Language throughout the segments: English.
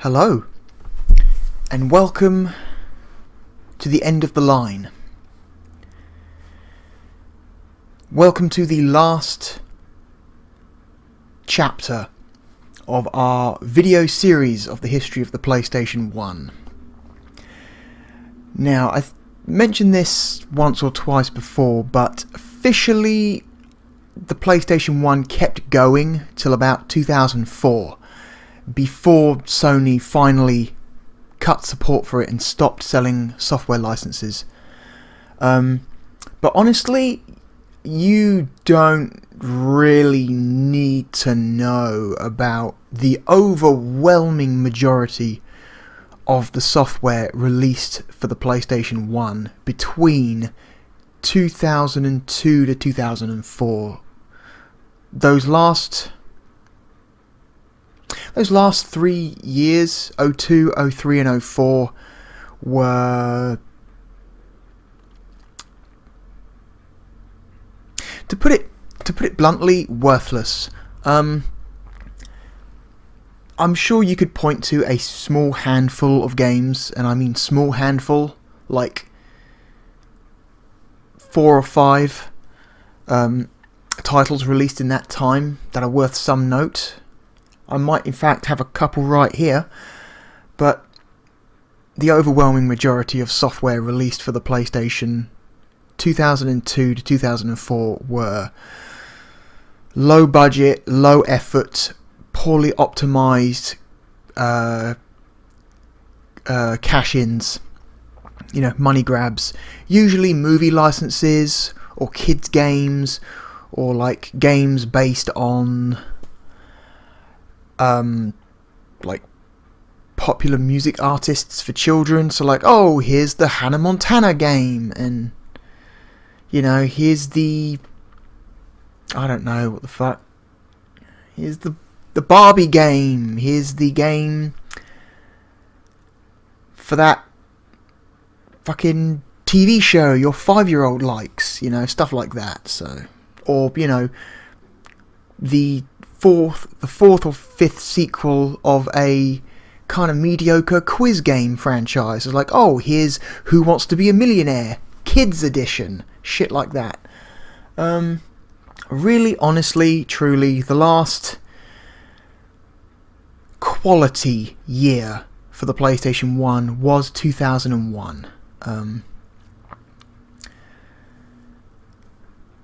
Hello, and welcome to the end of the line. Welcome to the last chapter of our video series of the history of the PlayStation 1. Now, I've mentioned this once or twice before, but officially the PlayStation 1 kept going till about 2004. Before Sony finally cut support for it and stopped selling software licenses. But honestly, you don't really need to know about the overwhelming majority of the software released for the PlayStation 1 between 2002 to 2004. Those last 3 years, 02, 03 and 04, were, to put it bluntly, worthless. I'm sure you could point to a small handful of games, and I mean small handful, like 4 or 5 titles released in that time that are worth some note. I might in fact have a couple right here, but the overwhelming majority of software released for the PlayStation 2002 to 2004 were low budget, low effort, poorly optimized cash-ins, money grabs, usually movie licenses or kids games or like games based on like popular music artists for children. So like, oh, here's the Hannah Montana game, and here's the, I don't know what the fuck, here's the Barbie game, here's the game for that fucking TV show your 5-year-old likes, stuff like that. So, or the fourth or fifth sequel of a kind of mediocre quiz game franchise. It's like, oh, here's Who Wants to Be a Millionaire Kids Edition, shit like that. Really, honestly, truly, the last quality year for the PlayStation 1 was 2001.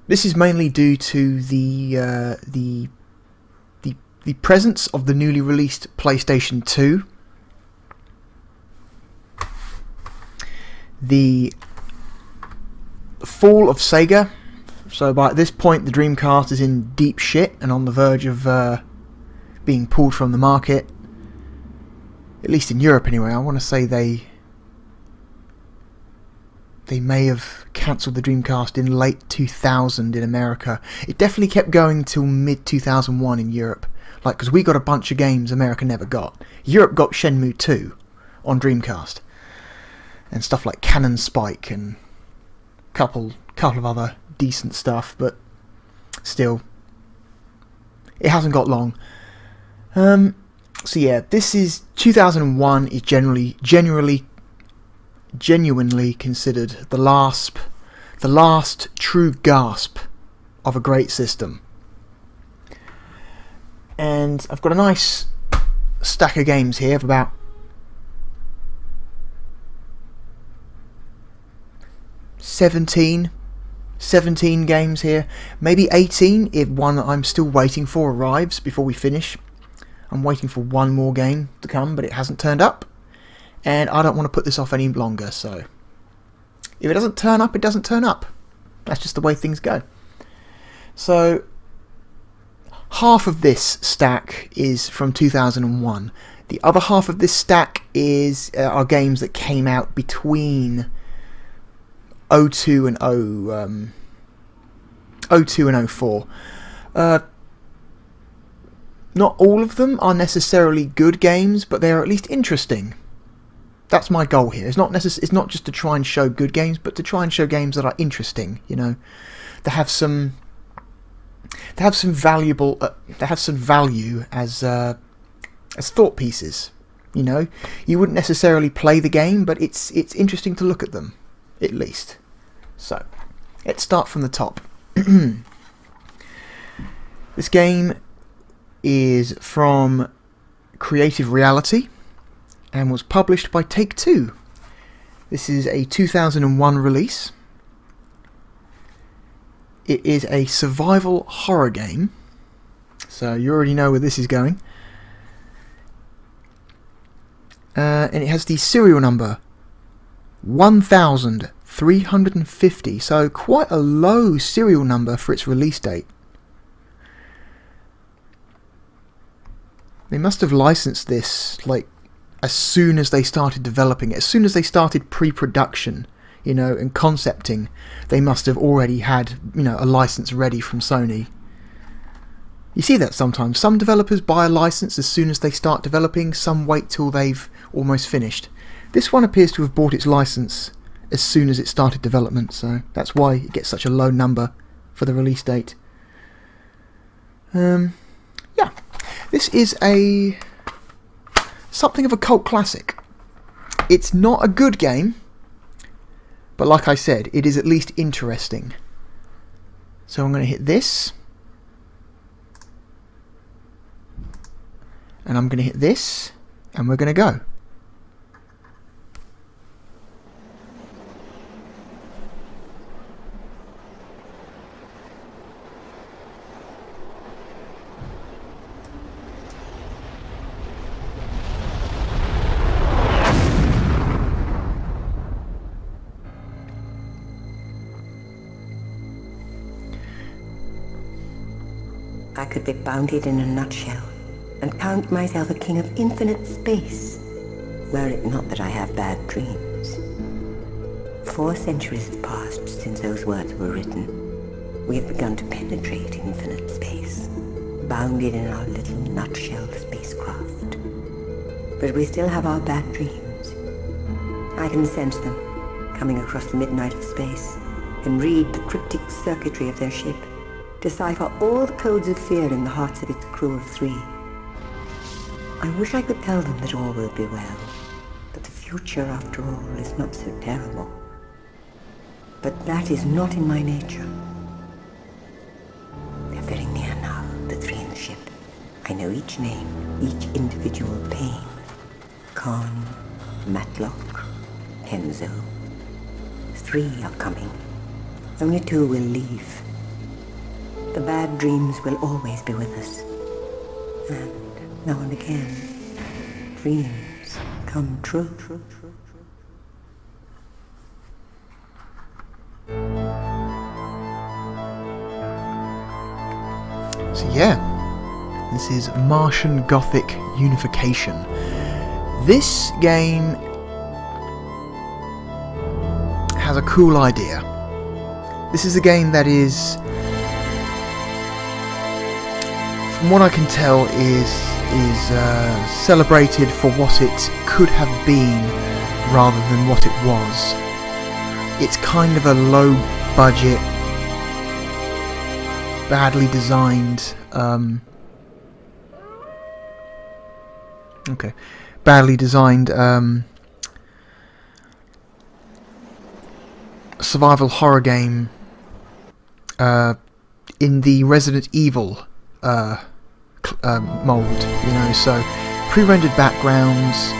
This is mainly due to the presence of the newly released PlayStation 2, the fall of Sega. So by this point the Dreamcast is in deep shit and on the verge of being pulled from the market, at least in Europe anyway. I want to say they may have cancelled the Dreamcast in late 2000 in America. It definitely kept going till mid 2001 in Europe. Like, because we got a bunch of games America never got. Europe got Shenmue 2 on Dreamcast. And stuff like Cannon Spike and a couple of other decent stuff, but still, it hasn't got long. So yeah, this is 2001 is genuinely considered the last true gasp of a great system. And I've got a nice stack of games here of about 17 games here, maybe 18 if one that I'm still waiting for arrives before we finish. I'm waiting for one more game to come, but it hasn't turned up, and I don't want to put this off any longer. So if it doesn't turn up, it doesn't turn up. That's just the way things go. So half of this stack is from 2001. The other half of this stack are games that came out between 02 and 04. Not all of them are necessarily good games, but they are at least interesting. That's my goal here. It's not just to try and show good games, but to try and show games that are interesting. That have some value as thought pieces. You know, you wouldn't necessarily play the game, but it's interesting to look at them, at least. So, let's start from the top. This game is from Creative Reality and was published by Take-Two. This is a 2001 release. It is a survival horror game, so you already know where this is going. And it has the serial number 1350, so quite a low serial number for its release date. They must have licensed this like as soon as they started developing it, as soon as they started pre-production, you know, and concepting. They must have already had, you know, a license ready from Sony. You see that sometimes. Some developers buy a license as soon as they start developing, some wait till they've almost finished. This one appears to have bought its license as soon as it started development, so that's why it gets such a low number for the release date. Yeah. This is something of a cult classic. It's not a good game, but like I said, it is at least interesting. So I'm going to hit this. And I'm going to hit this. And we're going to go. I could be bounded in a nutshell and count myself a king of infinite space, were it not that I have bad dreams. 4 centuries have passed since those words were written. We have begun to penetrate infinite space, bounded in our little nutshell spacecraft. But we still have our bad dreams. I can sense them coming across the midnight of space and read the cryptic circuitry of their ship, decipher all the codes of fear in the hearts of its crew of 3. I wish I could tell them that all will be well, that the future, after all, is not so terrible. But that is not in my nature. They're very near now, the 3 in the ship. I know each name, each individual pain. Khan, Matlock, Kenzo. 3 are coming. Only 2 will leave. The bad dreams will always be with us. And now and again, dreams come true. So yeah, this is Martian Gothic Unification. This game has a cool idea. This is a game that is, from what I can tell, is celebrated for what it could have been rather than what it was. It's kind of a low budget, badly designed survival horror game in the Resident Evil mold, you know, so pre-rendered backgrounds,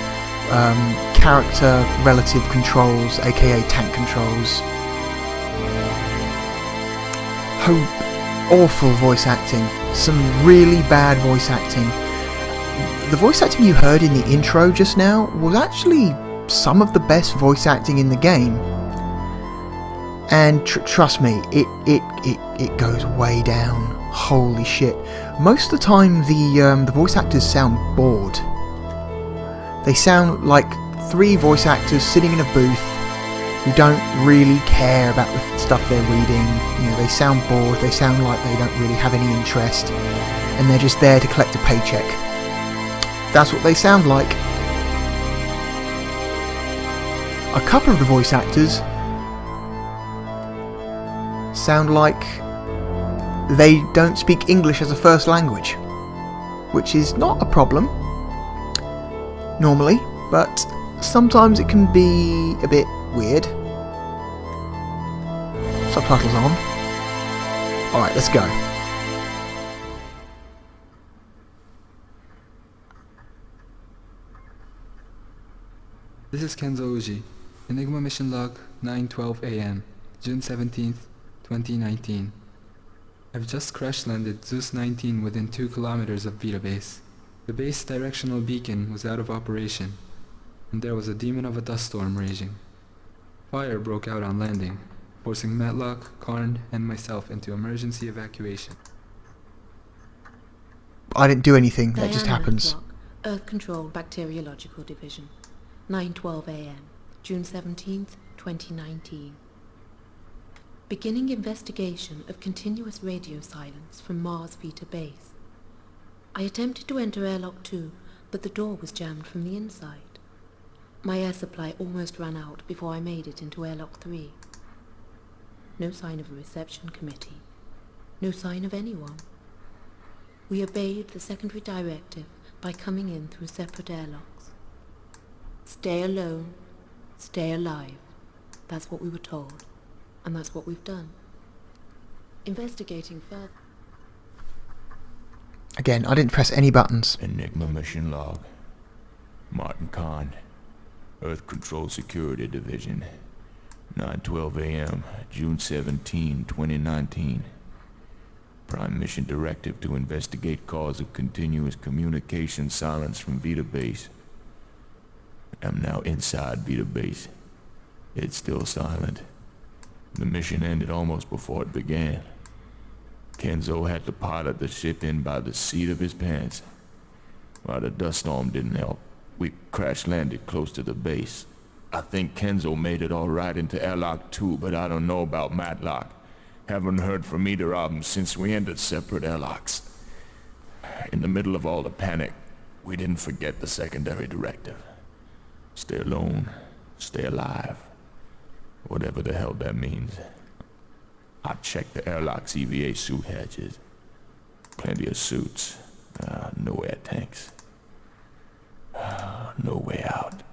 character relative controls, aka tank controls, awful voice acting, some really bad voice acting. The voice acting you heard in the intro just now was actually some of the best voice acting in the game, and trust me, it goes way down. Holy shit. Most of the time the voice actors sound bored. They sound like 3 voice actors sitting in a booth who don't really care about the stuff they're reading. You know, they sound bored, they sound like they don't really have any interest, and they're just there to collect a paycheck. That's what they sound like. A couple of the voice actors sound like they don't speak English as a first language, which is not a problem. normally, but sometimes it can be a bit weird. Subtitles on. Alright, let's go. This is Kenzo Uji. Enigma mission log 9:12 AM, June 17th, 2019. I've just crash landed Zeus 19 within 2 kilometers of Vita Base. The base directional beacon was out of operation, and there was a demon of a dust storm raging. Fire broke out on landing, forcing Matlock, Karn, and myself into emergency evacuation. I didn't do anything, that just Diana happens. Matlock, Earth Control Bacteriological Division, 9:12 AM, June 17th, 2019. Beginning investigation of continuous radio silence from Mars Vita Base. I attempted to enter airlock 2, but the door was jammed from the inside. My air supply almost ran out before I made it into airlock 3. No sign of a reception committee. No sign of anyone. We obeyed the secondary directive by coming in through separate airlocks. Stay alone, stay alive. That's what we were told, and that's what we've done. Investigating further. Again, I didn't press any buttons. Enigma mission log. Martin Kahn, Earth Control Security Division, 9:12 AM, June 17, 2019. Prime mission directive to investigate cause of continuous communication silence from Vita Base. I'm now inside Vita Base. It's still silent. The mission ended almost before it began. Kenzo had to pilot the ship in by the seat of his pants. While the dust storm didn't help, we crash-landed close to the base. I think Kenzo made it all right into airlock 2, but I don't know about Matlock. Haven't heard from either of them since we entered separate airlocks. In the middle of all the panic, we didn't forget the secondary directive. Stay alone, stay alive. Whatever the hell that means. I checked the airlock's EVA suit hatches. Plenty of suits. No air tanks. No way out.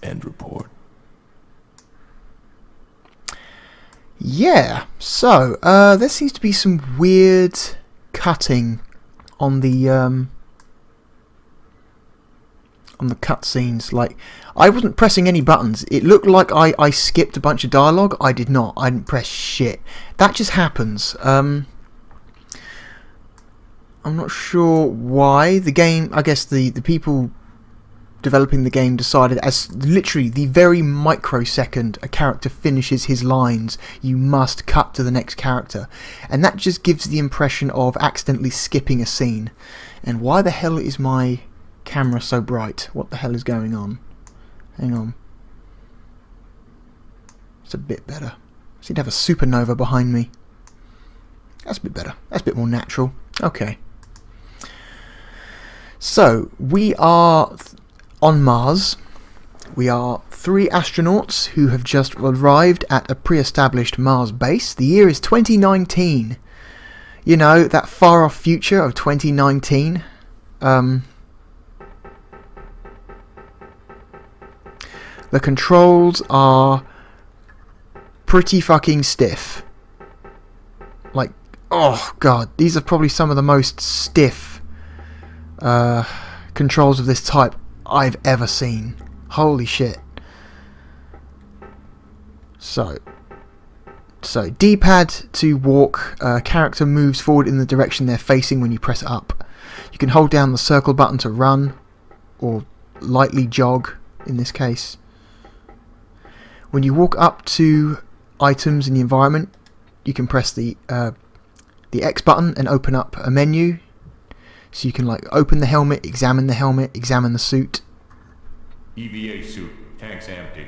End report. Yeah, so, there seems to be some weird cutting on the cutscenes. Like, I wasn't pressing any buttons. It looked like I skipped a bunch of dialogue. I did not. I didn't press shit. That just happens. I'm not sure why. The game, I guess the people developing the game decided, as literally the very microsecond a character finishes his lines, you must cut to the next character. And that just gives the impression of accidentally skipping a scene. And why the hell is my camera so bright? What the hell is going on? Hang on. It's a bit better. I seem to have a supernova behind me. That's a bit better. That's a bit more natural. Okay. So, we are on Mars. We are 3 astronauts who have just arrived at a pre-established Mars base. The year is 2019. You know, that far-off future of 2019. The controls are pretty fucking stiff. Like, oh god, these are probably some of the most stiff controls of this type I've ever seen. Holy shit. So D-pad to walk, character moves forward in the direction they're facing when you press up. You can hold down the circle button to run, or lightly jog in this case. When you walk up to items in the environment, you can press the X button and open up a menu. So you can like open the helmet, examine the suit. EVA suit, tanks empty.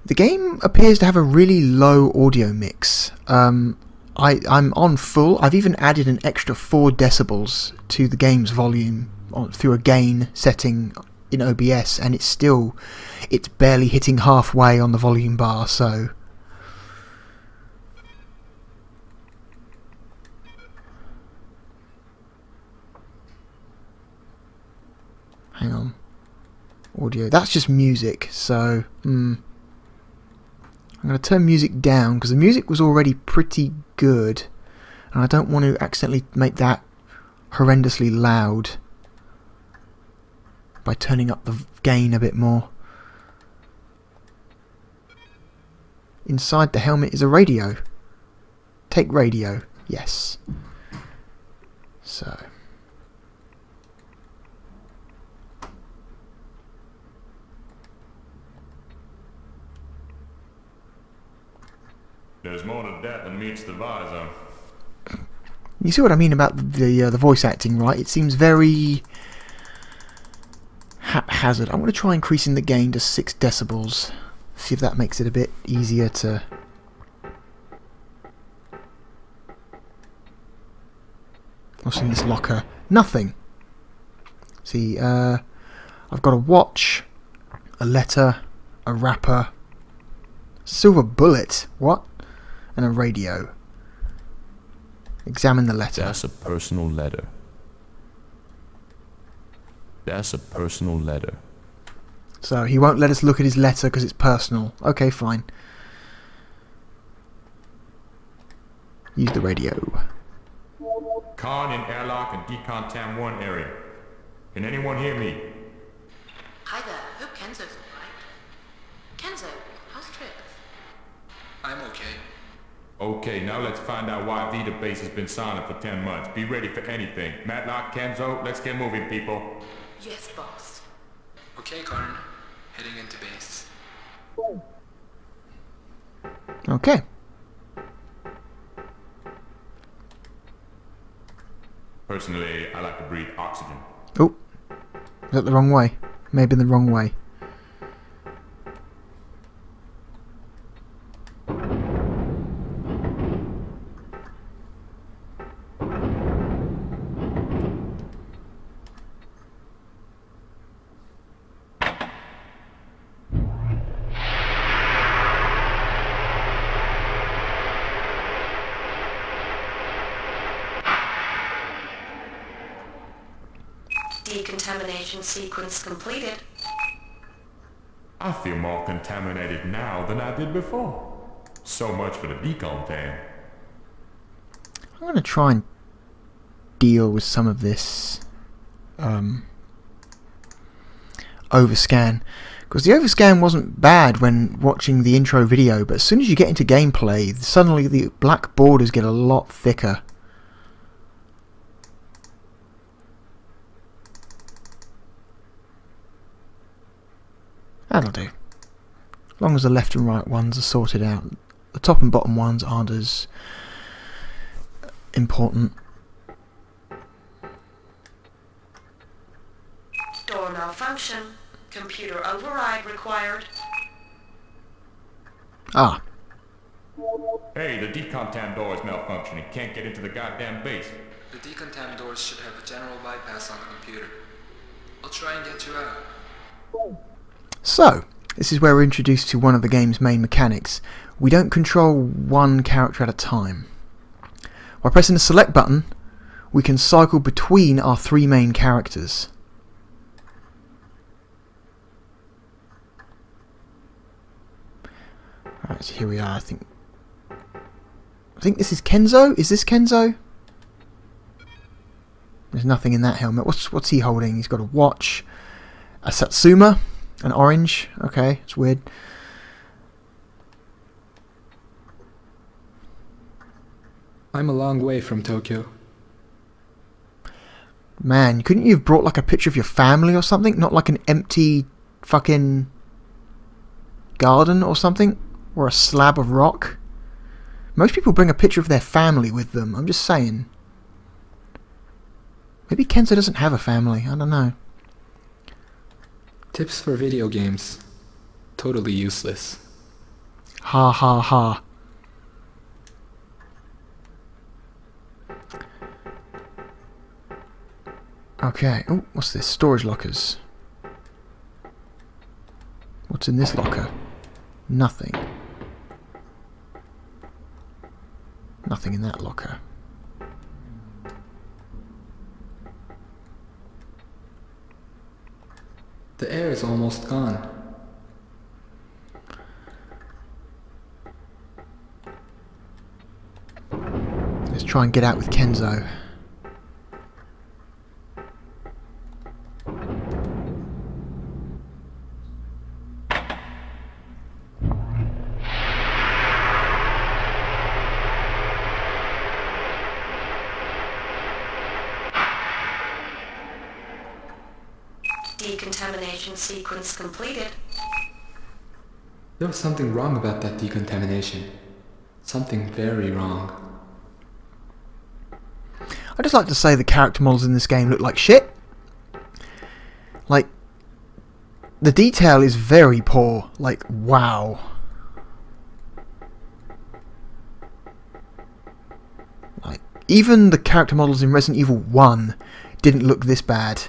The game appears to have a really low audio mix. I'm on full. I've even added an extra 4 decibels to the game's volume through a gain setting in OBS, and it's barely hitting halfway on the volume bar, so Hang on. Audio. That's just music, so... I'm going to turn music down, because the music was already pretty good. And I don't want to accidentally make that horrendously loud by turning up the gain a bit more. Inside the helmet is a radio. Take radio. Yes. So... There's more to that than meets the visor. You see what I mean about the voice acting, right? It seems very haphazard. I'm going to try increasing the gain to 6 decibels. See if that makes it a bit easier to... What's in this locker? Nothing. See, I've got a watch, a letter, a wrapper, silver bullet. What? And a radio. Examine the letter. That's a personal letter. That's a personal letter. So he won't let us look at his letter because it's personal. Okay, fine. Use the radio. Khan in airlock and decontam 1 area. Can anyone hear me? Hi there. Hope Kenzo's alright. Kenzo, how's trip? I'm okay. Okay, now let's find out why Vita base has been silent for 10 months. Be ready for anything. Matlock, Kenzo, let's get moving, people. Yes, boss. Okay, Karn. Heading into base. Okay. Personally, I like to breathe oxygen. Oh. Was that the wrong way? Maybe the wrong way. Decontamination sequence completed. I feel more contaminated now than I did before. So much for the decontam. I'm going to try and deal with some of this overscan. Because the overscan wasn't bad when watching the intro video, but as soon as you get into gameplay, suddenly the black borders get a lot thicker. That'll do. As long as the left and right ones are sorted out. The top and bottom ones aren't as important. Door malfunction. Computer override required. Ah. Hey, the decontam door is malfunctioning. Can't get into the goddamn base. The decontam doors should have a general bypass on the computer. I'll try and get you out. So, this is where we're introduced to one of the game's main mechanics. We don't control one character at a time. By pressing the select button, we can cycle between our 3 main characters. Alright, so here we are, I think this is Kenzo? Is this Kenzo? There's nothing in that helmet. What's he holding? He's got a watch, a Satsuma, an orange. Okay, it's weird. I'm a long way from Tokyo. Man, couldn't you have brought like a picture of your family or something? Not like an empty fucking garden or something? Or a slab of rock? Most people bring a picture of their family with them. I'm just saying. Maybe Kenzo doesn't have a family. I don't know. Tips for video games. Totally useless. Ha ha ha. Okay. Oh, what's this? Storage lockers. What's in this locker? Nothing. Nothing in that locker. The air is almost gone. Let's try and get out with Kenzo. Decontamination sequence completed. There was something wrong about that decontamination. Something very wrong. I just like to say the character models in this game look like shit. Like, the detail is very poor. Like, wow. Like, even the character models in Resident Evil 1 didn't look this bad.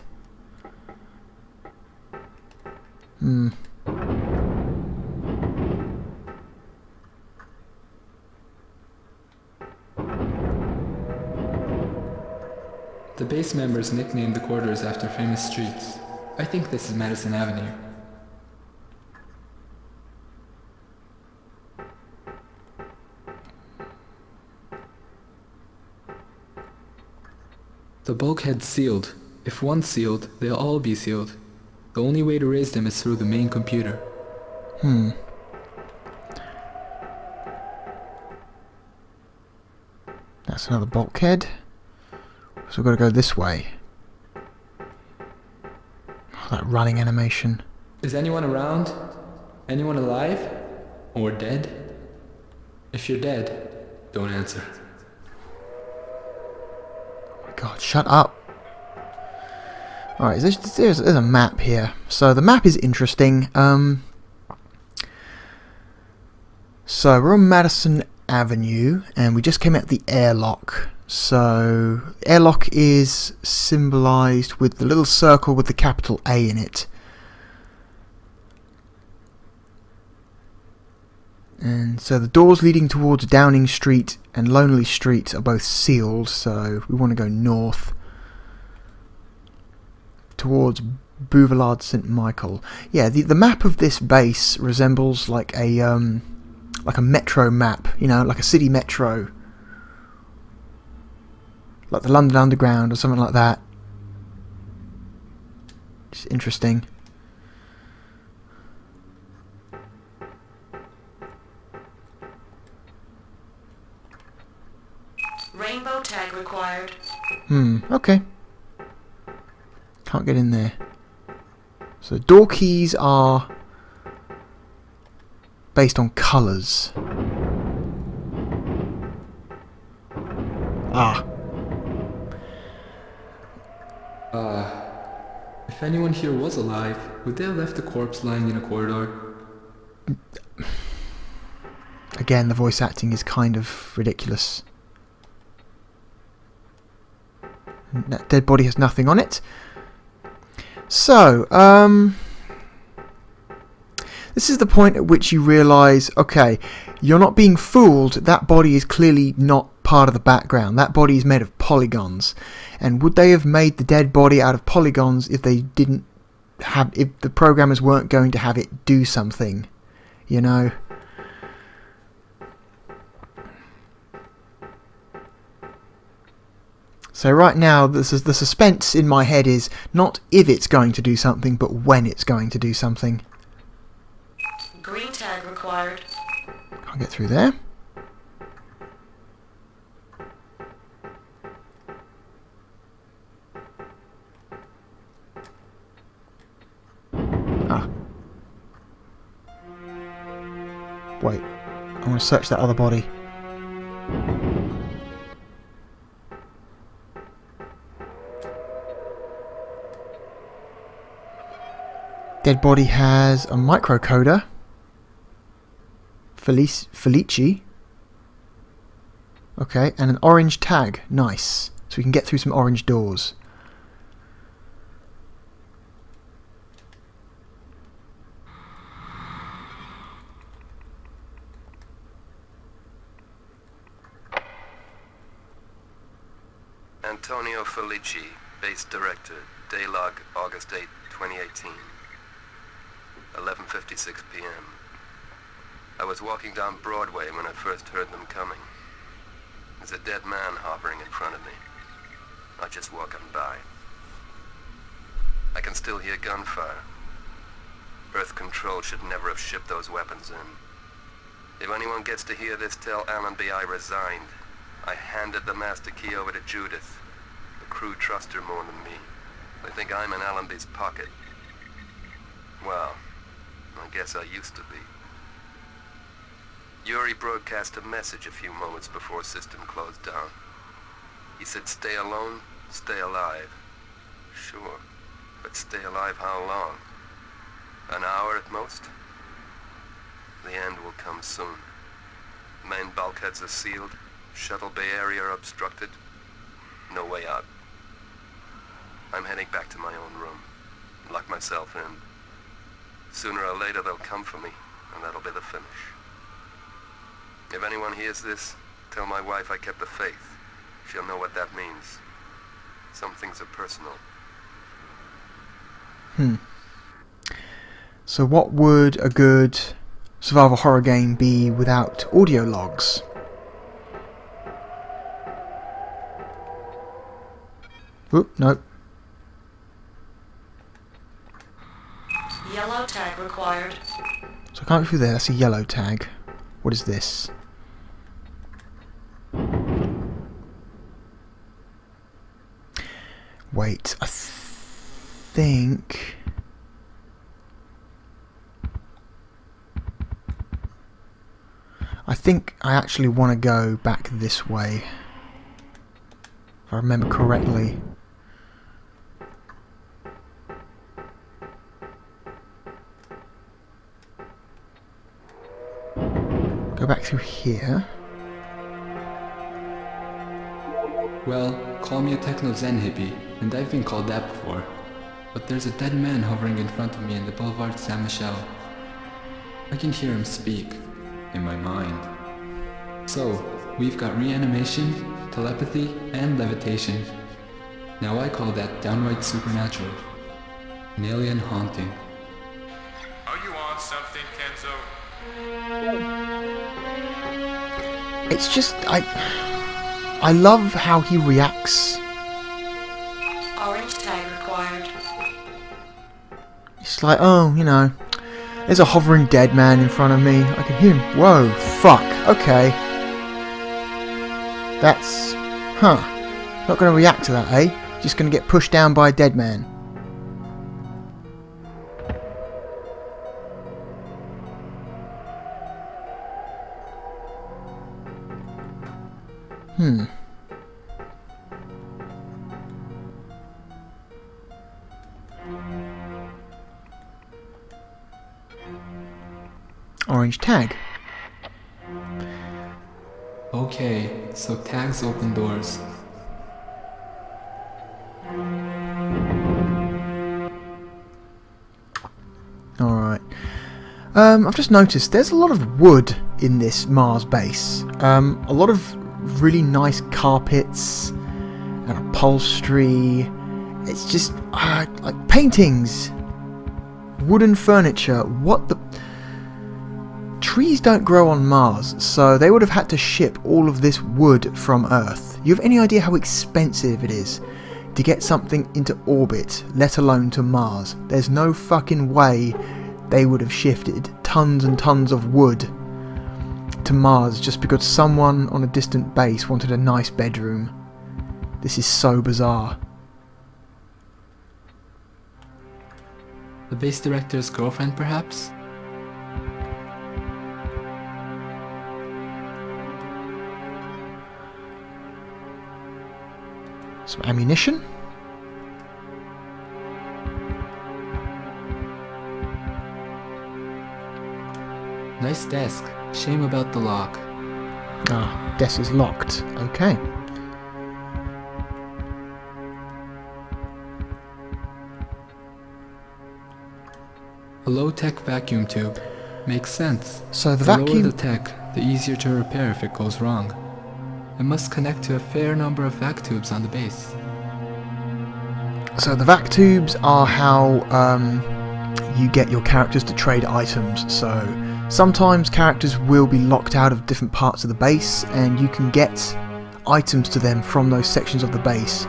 The base members nicknamed the quarters after famous streets. I think this is Madison Avenue. The bulkhead's sealed. If one's sealed, they'll all be sealed. The only way to raise them is through the main computer. That's another bulkhead. So we've got to go this way. Oh, that running animation. Is anyone around? Anyone alive? Or dead? If you're dead, don't answer. Oh my god, shut up. Alright, there's a map here. So the map is interesting. So we're on Madison Avenue, and we just came out the airlock. So airlock is symbolised with the little circle with the capital A in it. And so the doors leading towards Downing Street and Lonely Street are both sealed, so we want to go north towards Boulevard St. Michael. Yeah, the map of this base resembles like a metro map, you know, like a city metro. Like the London Underground or something like that. It's interesting. Rainbow tag required. Okay. Can't get in there. So door keys are based on colours. Ah. If anyone here was alive, would they have left a corpse lying in a corridor? Again, the voice acting is kind of ridiculous. That dead body has nothing on it. So, this is the point at which you realise, okay, you're not being fooled. That body is clearly not part of the background. That body is made of polygons. And would they have made the dead body out of polygons if they didn't have, if the programmers weren't going to have it do something, you know? So right now, the suspense in my head is not if it's going to do something, but when it's going to do something. Green tag required. Can't get through there. Ah. Wait. I want to search that other body. Dead body has a microcoder. Felici. Okay, and an orange tag. Nice. So we can get through some orange doors. Antonio Felici, base director, Daylog, August 8, 2018. 11:56 p.m. I was walking down Broadway when I first heard them coming. There's a dead man hovering in front of me. I just walking by. I can still hear gunfire. Earth Control should never have shipped those weapons in. If anyone gets to hear this, tell Allenby I resigned. I handed the master key over to Judith. The crew trust her more than me. They think I'm in Allenby's pocket. Well, I guess I used to be. Yuri broadcast a message a few moments before system closed down. He said, stay alone, stay alive. Sure, but stay alive how long? An hour at most? The end will come soon. Main bulkheads are sealed, shuttle bay area obstructed. No way out. I'm heading back to my own room. Lock myself in. Sooner or later they'll come for me, and that'll be the finish. If anyone hears this, tell my wife I kept the faith. She'll know what that means. Some things are personal. So what would a good survival horror game be without audio logs? Oop, nope. Yellow tag required. So I can't go through there, that's a yellow tag. What is this? Wait, I think... I actually want to go back this way. If I remember correctly. Go back through here. Well, call me a techno-zen hippie, and I've been called that before. But there's a dead man hovering in front of me in the Boulevard Saint-Michel. I can hear him speak, in my mind. So, we've got reanimation, telepathy, and levitation. Now I call that downright supernatural. An alien haunting. Are you on something, Kenzo? It's just, I love how he reacts. Orange tag required. It's like, oh, you know, there's a hovering dead man in front of me. I can hear him. Whoa, fuck, okay. That's, not going to react to that, eh? Just going to get pushed down by a dead man. Orange tag. Okay, so tags open doors. Alright. I've just noticed there's a lot of wood in this Mars base. A lot of really nice carpets and upholstery. It's just like paintings, wooden furniture. What the... Trees don't grow on Mars, so they would have had to ship all of this wood from Earth. You have any idea how expensive it is to get something into orbit, let alone to Mars? There's no fucking way they would have shifted tons and tons of wood to Mars just because someone on a distant base wanted a nice bedroom. This is so bizarre. The base director's girlfriend, perhaps? Some ammunition? Nice desk. Shame about the lock. Ah, desk is locked. Okay. A low-tech vacuum tube. Makes sense. So the lower vacuum... the tech, the easier to repair if it goes wrong. It must connect to a fair number of vac tubes on the base. So the vac tubes are how you get your characters to trade items. So sometimes characters will be locked out of different parts of the base, and you can get items to them from those sections of the base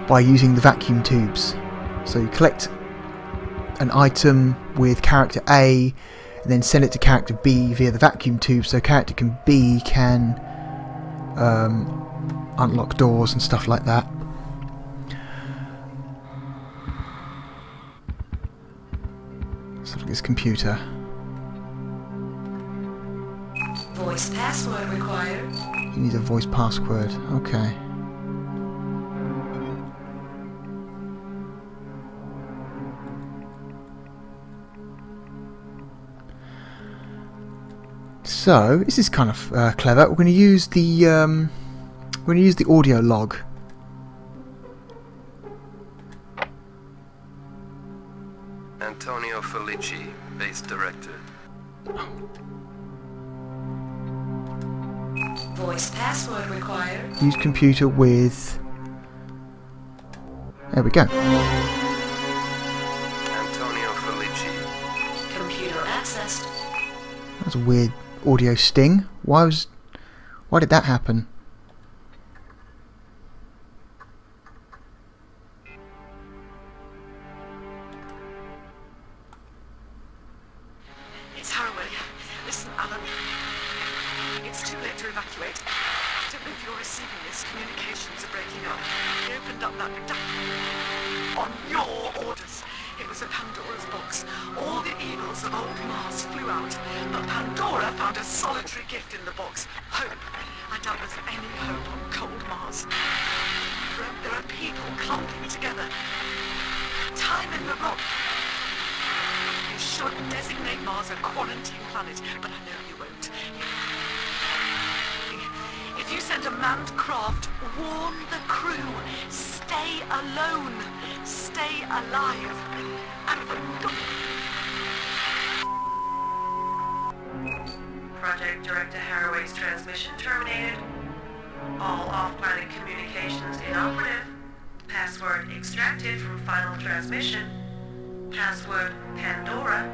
by using the vacuum tubes. So you collect an item with character A and then send it to character B via the vacuum tube, so character B can unlock doors and stuff like that. Let's look at this computer. Voice password required. You need a voice password. Okay. So this is kind of clever. We're going to use the audio log. Antonio Felici, base director. Voice password required. Use computer with. There we go. Antonio Felici. Computer accessed. That was a weird audio sting. Why did that happen? It's Haraway. Listen, Alan. It's too late to evacuate. I don't know if you're receiving this. Communications are breaking up. They opened up that on your orders. It was a Pandora's box. All the evils of old Mars flew out, but Pandora found a solitary gift in the box. Hope. I doubt there's any hope on cold Mars. There are people clumping together. Time in the rock. You should designate Mars a quarantine planet, but I know you won't. If you send a manned craft, warn the crew. Stay alone. Stay alive. Project Director Haraway's transmission terminated. All off-planet communications inoperative. Password extracted from final transmission. Password Pandora.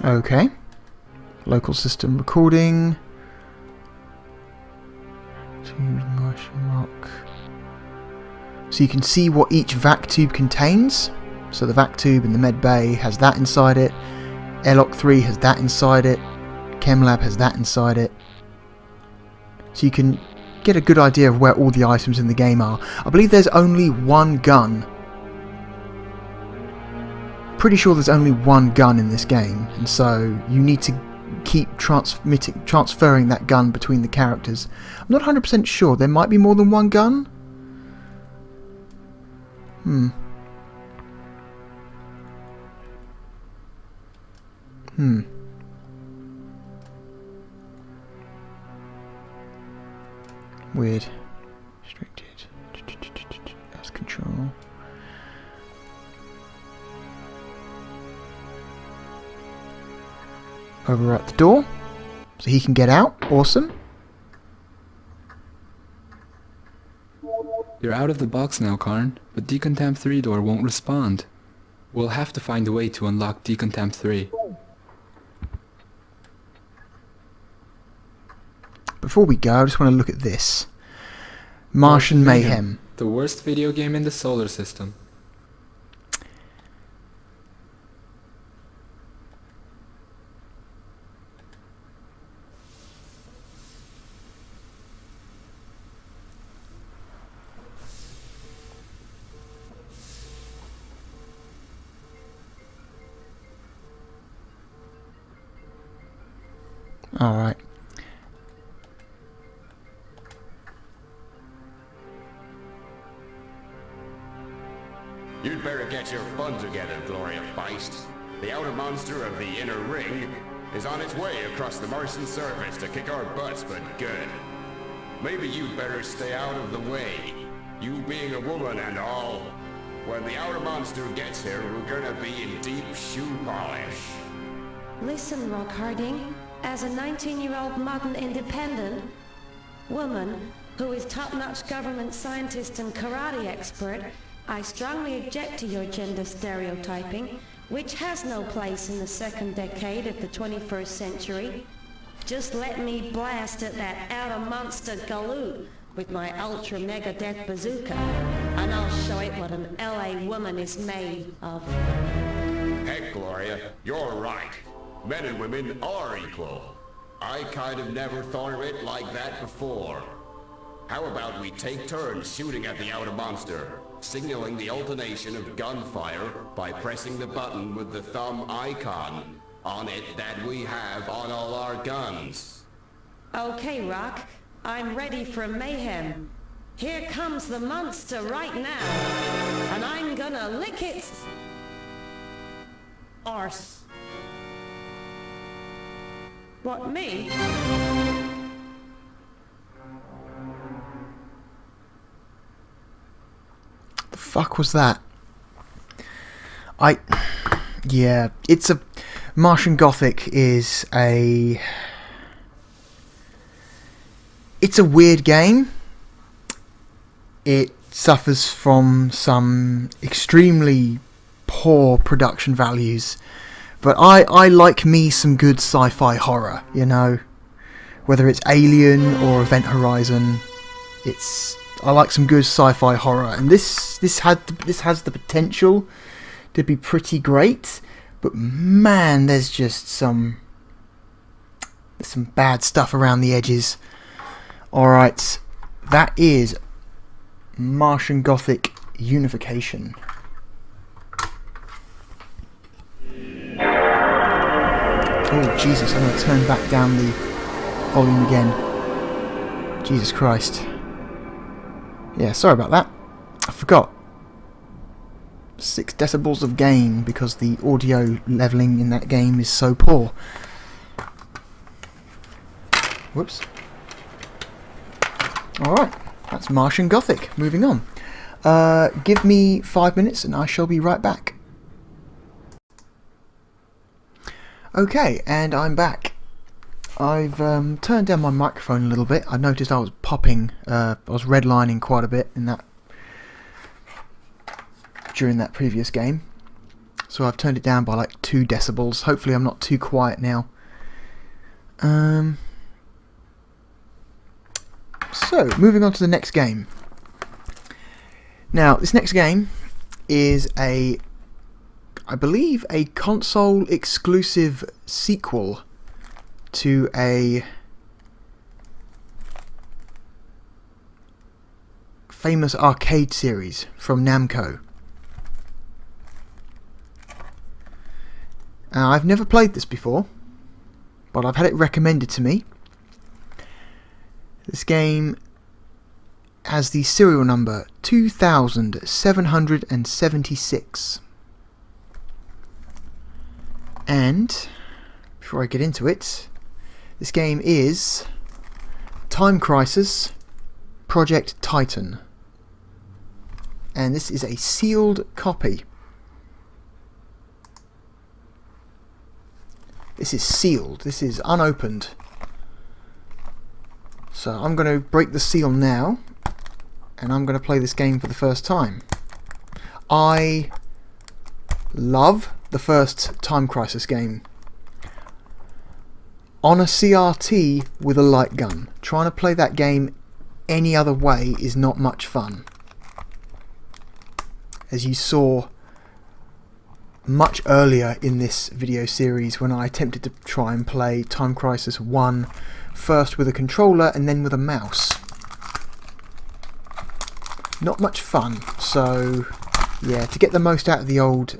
Okay. Local system recording. Martian rock. So you can see what each vac tube contains. So the vac tube in the med bay has that inside it. Airlock 3 has that inside it. Chem-Lab has that inside it. So you can get a good idea of where all the items in the game are. I believe there's only one gun. Pretty sure there's only one gun in this game, and so you need to keep transferring that gun between the characters. I'm not 100% sure. There might be more than one gun. Weird. Restricted. That's control. Over at the door, so he can get out. Awesome. You're out of the box now, Karn, but Decontamp 3 door won't respond. We'll have to find a way to unlock Decontamp 3. Before we go, I just want to look at this. Martian Mayhem. The worst video game in the solar system. Alright. You'd better get your fun together, Gloria Feist. The outer monster of the inner ring is on its way across the Martian surface to kick our butts for good. Maybe you'd better stay out of the way, you being a woman and all. When the outer monster gets here, we're gonna be in deep shoe polish. Listen, Rock Harding, as a 19-year-old modern independent woman who is top-notch government scientist and karate expert, I strongly object to your gender stereotyping, which has no place in the second decade of the 21st century. Just let me blast at that outer monster galoot with my ultra mega death bazooka, and I'll show it what an LA woman is made of. Heck, Gloria, you're right. Men and women are equal. I kind of never thought of it like that before. How about we take turns shooting at the outer monster, signaling the alternation of gunfire by pressing the button with the thumb icon on it that we have on all our guns. Okay, Rock, I'm ready for mayhem. Here comes the monster right now, and I'm gonna lick its arse. What, me? The fuck was that? Yeah, it's a... Martian Gothic is a... It's a weird game. It suffers from some extremely poor production values. But I like me some good sci-fi horror, you know. Whether it's Alien or Event Horizon, I like some good sci-fi horror, and this has the potential to be pretty great. But man, there's just some bad stuff around the edges. Alright, that is Martian Gothic Unification. Oh Jesus, I'm going to turn back down the volume again. Jesus Christ. Yeah, sorry about that. I forgot. 6 decibels of gain because the audio leveling in that game is so poor. Whoops. Alright, that's Martian Gothic. Moving on. Give me 5 minutes and I shall be right back. Okay, and I'm back. I've turned down my microphone a little bit. I noticed I was popping, I was redlining quite a bit in that during that previous game. So I've turned it down by like 2 decibels. Hopefully I'm not too quiet now. So, moving on to the next game. Now, this next game is I believe a console exclusive sequel to a famous arcade series from Namco. I've never played this before, but I've had it recommended to me. This game has the serial number 2776. And before I get into it, this game is Time Crisis Project Titan. And this is a sealed copy. This is sealed. This is unopened. So I'm going to break the seal now, and I'm going to play this game for the first time. I love the first Time Crisis game. On a CRT with a light gun. Trying to play that game any other way is not much fun. As you saw much earlier in this video series when I attempted to try and play Time Crisis 1 first with a controller and then with a mouse. Not much fun, so yeah, to get the most out of the old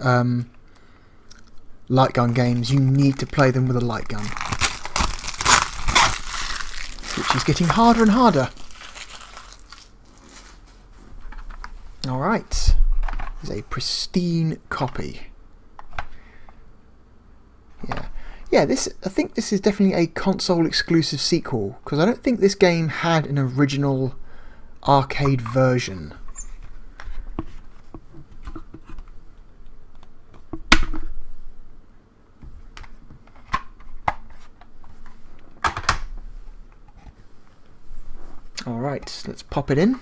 light gun games you need to play them with a light gun, which is getting harder and harder. Alright, this is a pristine copy. Yeah, I think this is definitely a console exclusive sequel, because I don't think this game had an original arcade version. Alright, let's pop it in.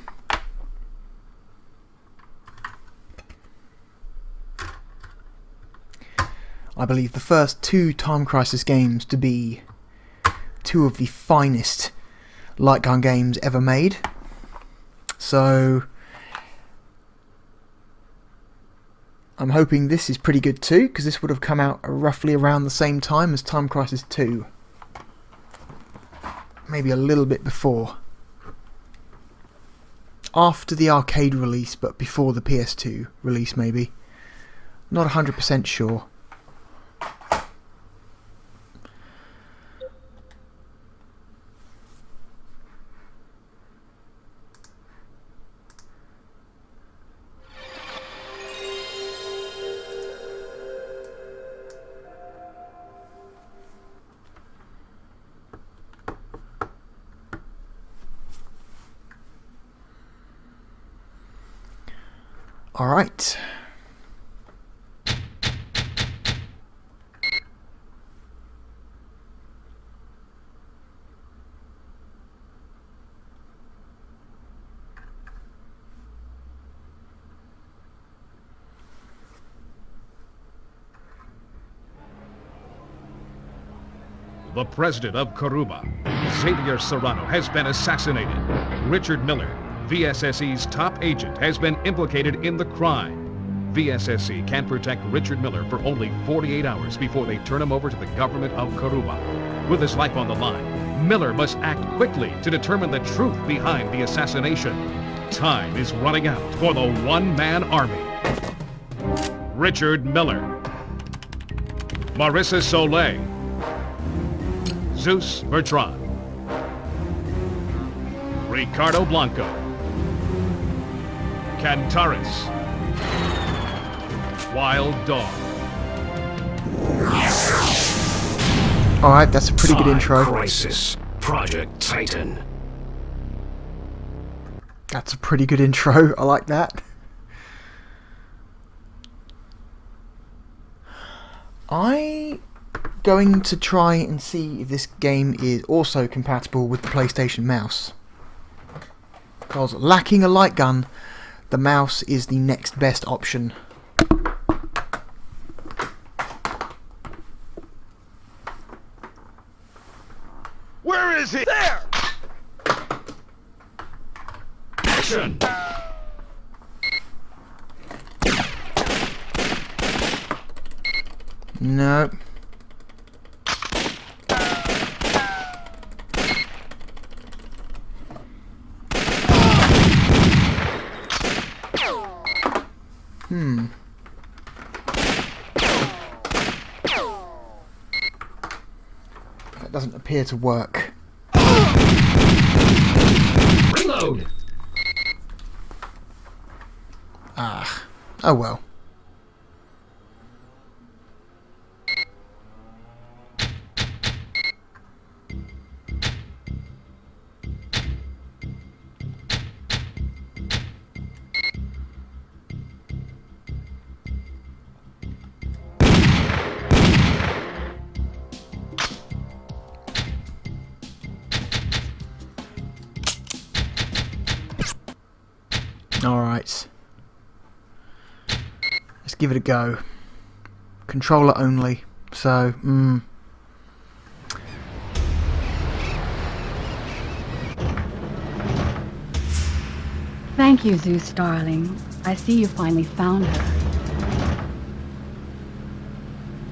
I believe, the first two Time Crisis games to be two of the finest light gun games ever made. So I'm hoping this is pretty good too, because this would have come out roughly around the same time as Time Crisis 2. Maybe a little bit before. After the arcade release, but before the PS2 release maybe. Not 100% sure. All right. The president of Karuba, Xavier Serrano, has been assassinated. Richard Miller, VSSE's top agent, has been implicated in the crime. VSSE can protect Richard Miller for only 48 hours before they turn him over to the government of Karuba. With his life on the line, Miller must act quickly to determine the truth behind the assassination. Time is running out for the one-man army. Richard Miller, Marissa Soleil, Zeus Bertrand, Ricardo Blanco, Cantaris, Wild Dog. Alright, that's a pretty good intro. Crisis, Project Titan. That's a pretty good intro, I like that. I'm going to try and see if this game is also compatible with the PlayStation mouse. Because lacking a light gun, the mouse is the next best option. Where is he? There! Action! No. That doesn't appear to work. Reload! Ah. Oh well. Alright. Let's give it a go. Controller only. So, Thank you, Zeus, darling. I see you finally found her.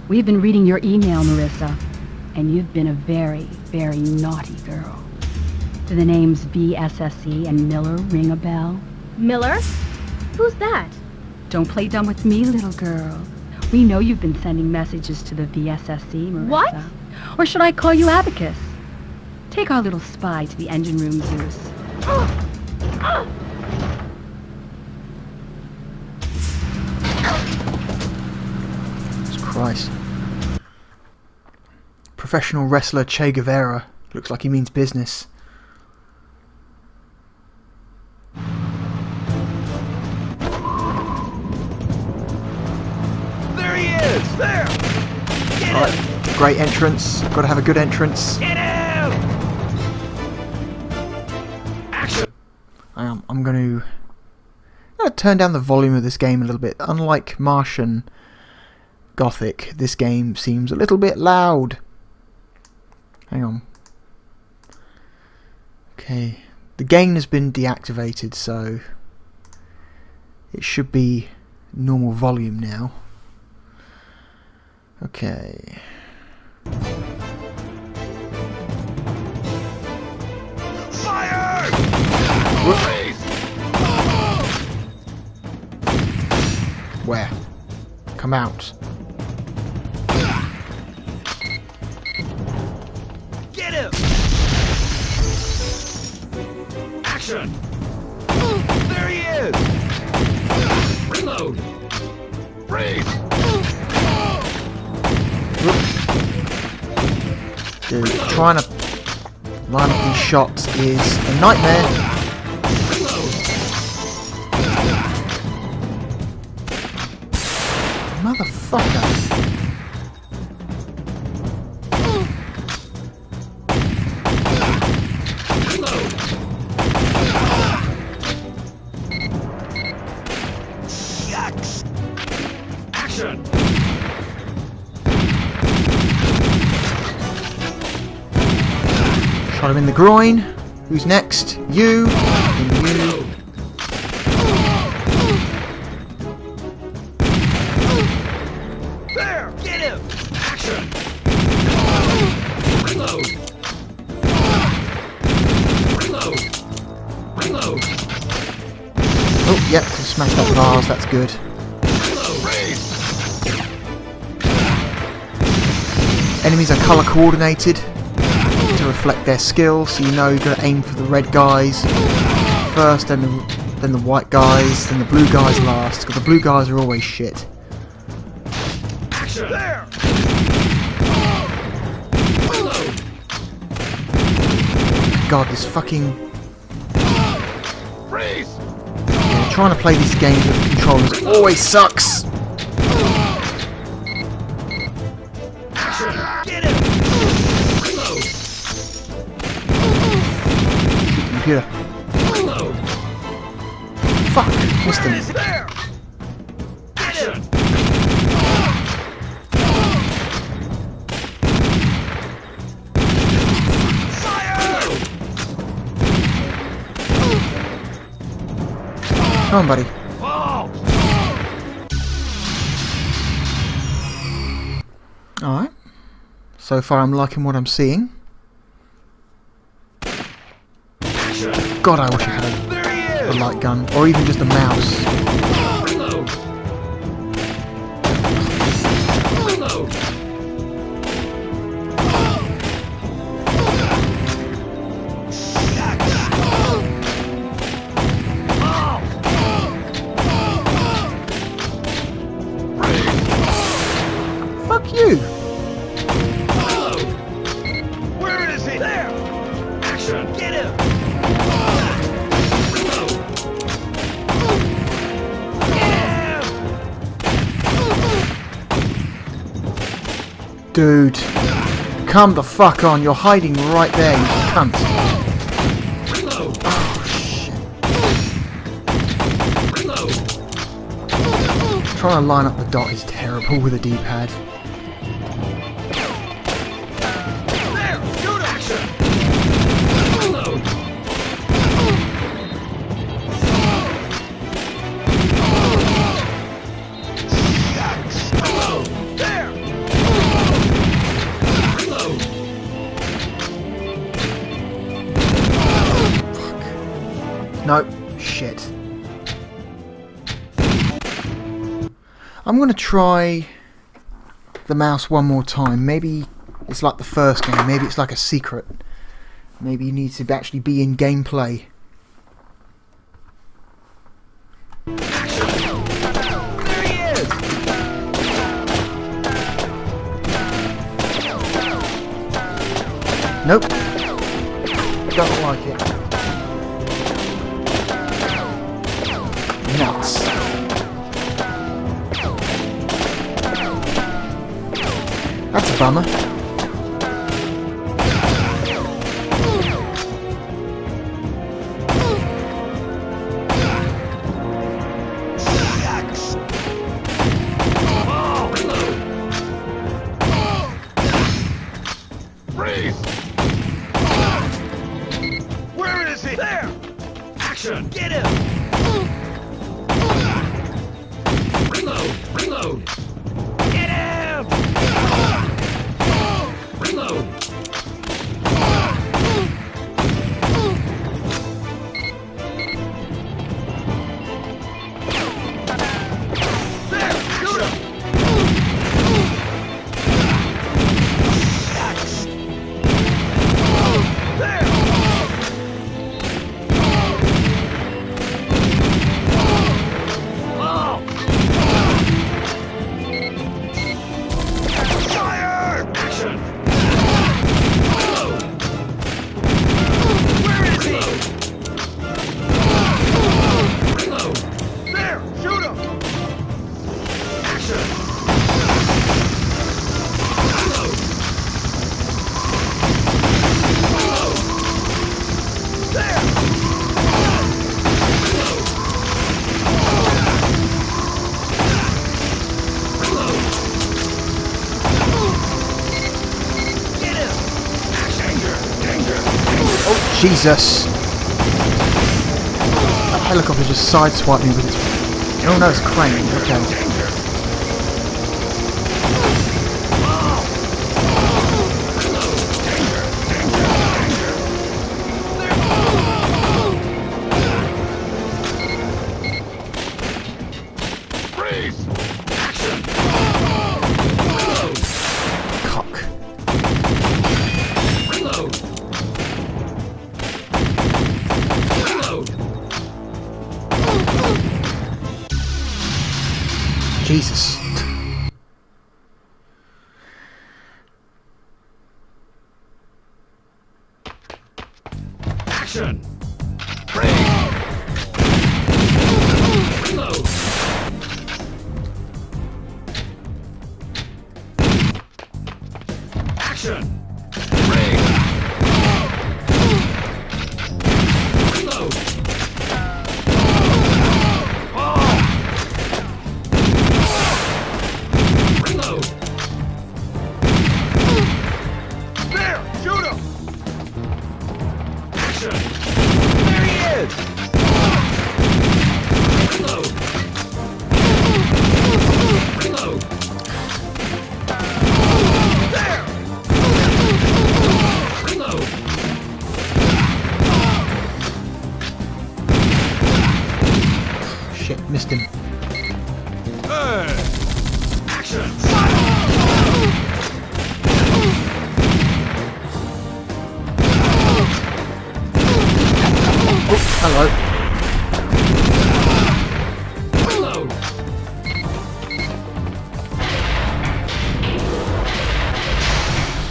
We've been reading your email, Marissa, and you've been a very, very naughty girl. Do the names VSSE and Miller ring a bell? Miller? Who's that? Don't play dumb with me, little girl. We know you've been sending messages to the VSSE, Marissa. What? Or should I call you Abacus? Take our little spy to the engine room, Zeus. Jesus Christ. Professional wrestler Che Guevara. Looks like he means business. There! Right, great entrance. Got to have a good entrance. Get him! Action! I'm going to turn down the volume of this game a little bit. Unlike Martian, Gothic, this game seems a little bit loud. Hang on. Okay, the gain has been deactivated, so it should be normal volume now. Okay. Fire! Where? Come out. Get him! Action! There he is! Reload! Freeze! Dude, trying to line up these shots is a nightmare. Motherfucker. Action! Shot him in the groin. Who's next? You. And you. There! Get him! Action! Reload! Reload! Reload! Oh, yep, smashed up bars, that's good. Enemies are colour coordinated to reflect their skill, so you know you've got to aim for the red guys first, then the white guys, then the blue guys last, because the blue guys are always shit. Action! There! God, this fucking... Freeze! Yeah, trying to play these games with controllers always sucks! Get him! Reload! Computer. Reload! Fuck! Missed him. There! Action! Fire! Come on, buddy. Oh! Alright. So far I'm liking what I'm seeing. God, I wish I had a light gun, or even just a mouse. Reload! Reload! Fuck you! Where is he? There! Action! Get him! Reload! Get him! Dude. Come the fuck on, you're hiding right there, you cunt. Reload! Oh, shit. Reload! Trying to line up the dot is terrible with a D-pad. There! Shoot action! Reload! Reload! There! Reload! Nope. Shit. I'm gonna try the mouse one more time. Maybe it's like the first game. Maybe it's like a secret. Maybe you need to actually be in gameplay. There he is! Nope. Don't like it. Nuts. That's a bummer. Oh, reload! Jesus! That helicopter just sideswiped me with its... Oh no, it's a crane. Okay. Jesus. Action! Reload! Action! Reload! Reload! There! Shoot him! Action! There he is! Reload! Reload! There! Reload! Shit, missed him. Action! Oh, hello. Reload!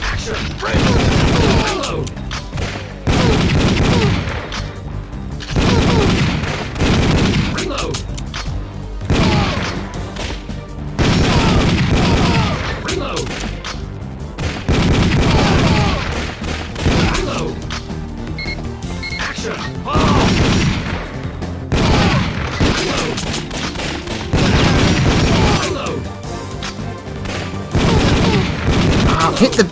Action! Reload! Reload! Reload! Reload! Action! Reload! Reload! Ah, hit the...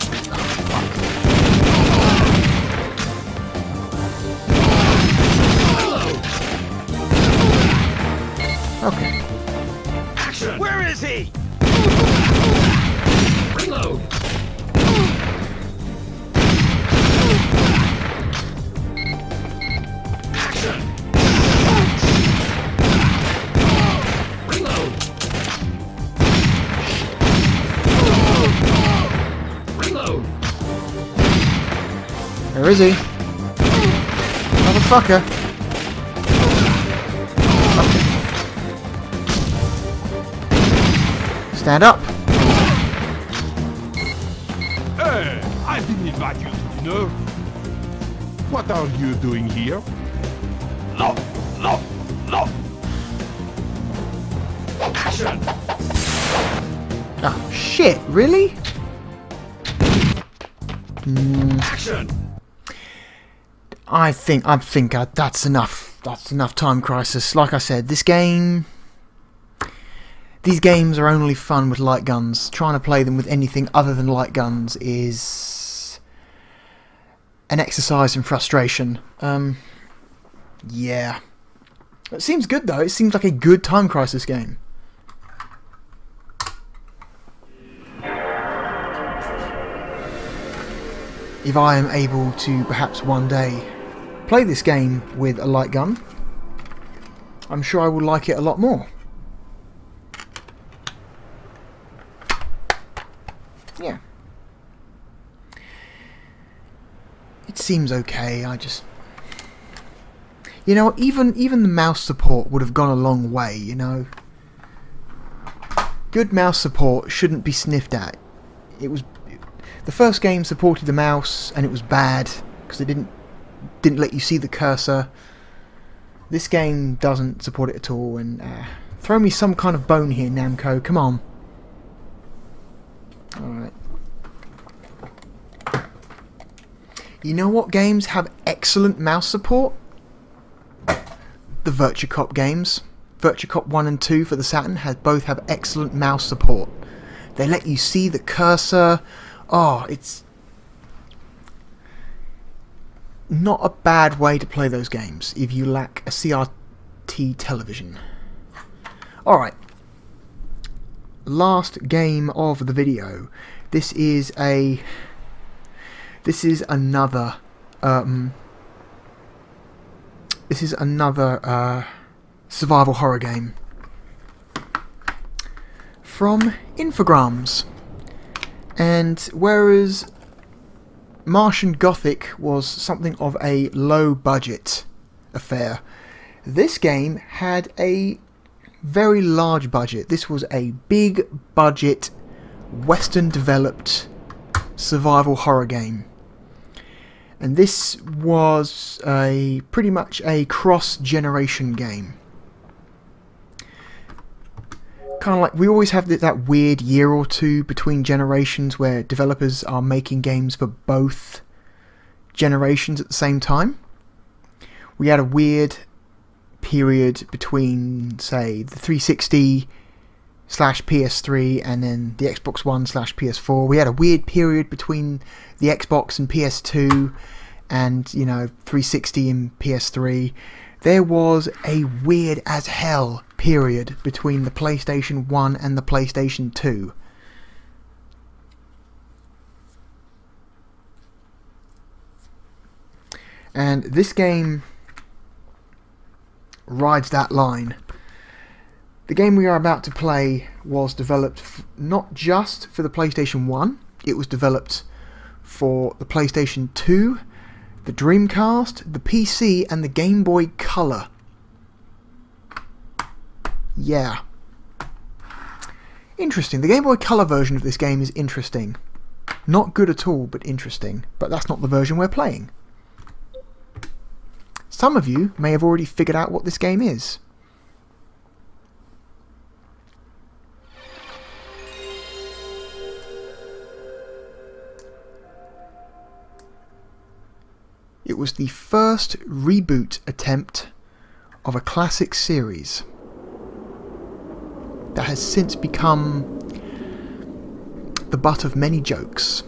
Okay. Action! Where is he? Reload! Action! Reload! Reload! Where is he? Motherfucker. Okay. Stand up. Hey, I didn't invite you to dinner. What are you doing here? No, no, no. Action! Oh, shit, really? Action! I think that's enough. That's enough Time Crisis. Like I said, these games are only fun with light guns. Trying to play them with anything other than light guns is an exercise in frustration. Yeah. It seems good though. It seems like a good Time Crisis game. If I am able to perhaps one day play this game with a light gun, I'm sure I will like it a lot more. Yeah. It seems okay, I just... You know, even the mouse support would have gone a long way, you know. Good mouse support shouldn't be sniffed at. It was... The first game supported the mouse, and it was bad, because it didn't let you see the cursor. This game doesn't support it at all, and throw me some kind of bone here, Namco, come on. Alright. You know what games have excellent mouse support? The VirtuCop games. VirtuCop 1 and 2 for the Saturn both have excellent mouse support. They let you see the cursor. Oh, not a bad way to play those games if you lack a CRT television. Alright. Last game of the video. This is another survival horror game from Infogrames. And whereas Martian Gothic was something of a low budget affair, this game had a very large budget. This was a big budget Western developed survival horror game. And this was pretty much a cross-generation game. Kind of like, we always have that weird year or two between generations where developers are making games for both generations at the same time. We had a weird period between, say, the 360/PS3 and then the Xbox One/PS4. We had a weird period between the Xbox and PS2 and, 360 and PS3. There was a weird as hell period between the PlayStation 1 and the PlayStation 2. And this game rides that line. The game we are about to play was developed not just for the PlayStation 1, it was developed for the PlayStation 2, the Dreamcast, the PC, and the Game Boy Color. Yeah. Interesting. The Game Boy Color version of this game is interesting. Not good at all, but interesting. But that's not the version we're playing. Some of you may have already figured out what this game is. It was the first reboot attempt of a classic series that has since become the butt of many jokes.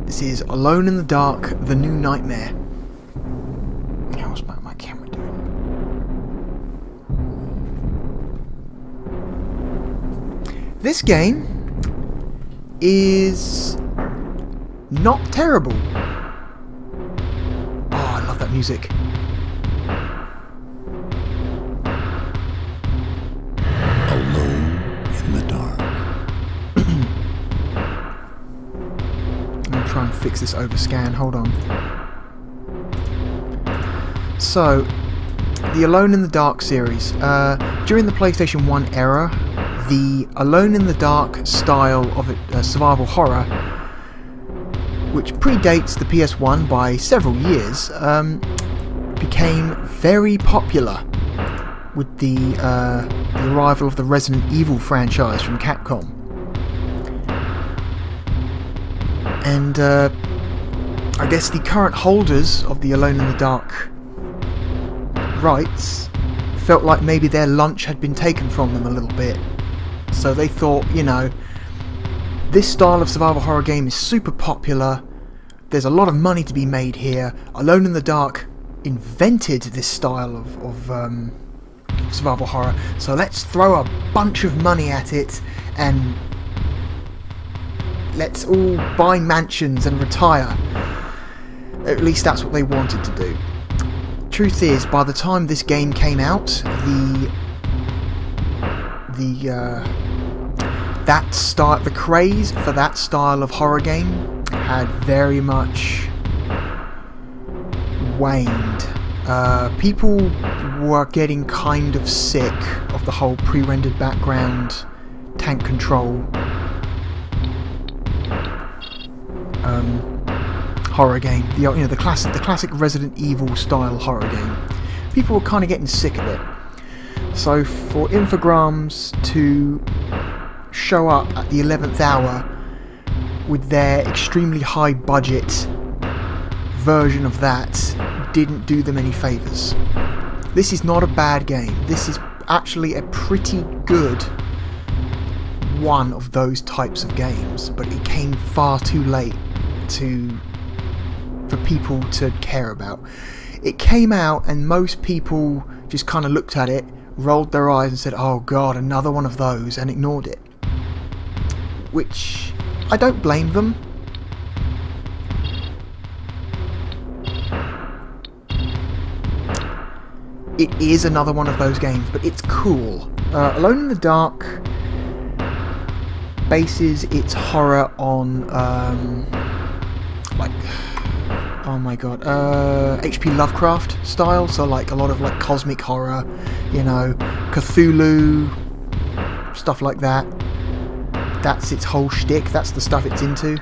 This is Alone in the Dark, The New Nightmare. How's my camera doing? This game is not terrible. Oh, I love that music. Alone in the Dark. Try and fix this overscan, hold on. So, the Alone in the Dark series. During the PlayStation 1 era, the Alone in the Dark style of survival horror, which predates the PS1 by several years, became very popular with the arrival of the Resident Evil franchise from Capcom. And I guess the current holders of the Alone in the Dark rights felt like maybe their lunch had been taken from them a little bit. So they thought, this style of survival horror game is super popular, there's a lot of money to be made here. Alone in the Dark invented this style of survival horror, so let's throw a bunch of money at it and let's all buy mansions and retire. At least that's what they wanted to do. Truth is, by the time this game came out, the craze for that style of horror game had very much waned. People were getting kind of sick of the whole pre-rendered background tank control horror game. The classic Resident Evil style horror game. People were kind of getting sick of it. So for Infogrames to show up at the 11th hour with their extremely high budget version of that didn't do them any favours. This is not a bad game. This is actually a pretty good one of those types of games, but it came far too late for people to care about. It came out and most people just kind of looked at it, rolled their eyes and said, "Oh god, another one of those," and ignored it. Which I don't blame them. It is another one of those games, but it's cool. Alone in the Dark bases its horror on H.P. Lovecraft style, so like a lot of like cosmic horror, Cthulhu, stuff like that. That's its whole shtick, that's the stuff it's into.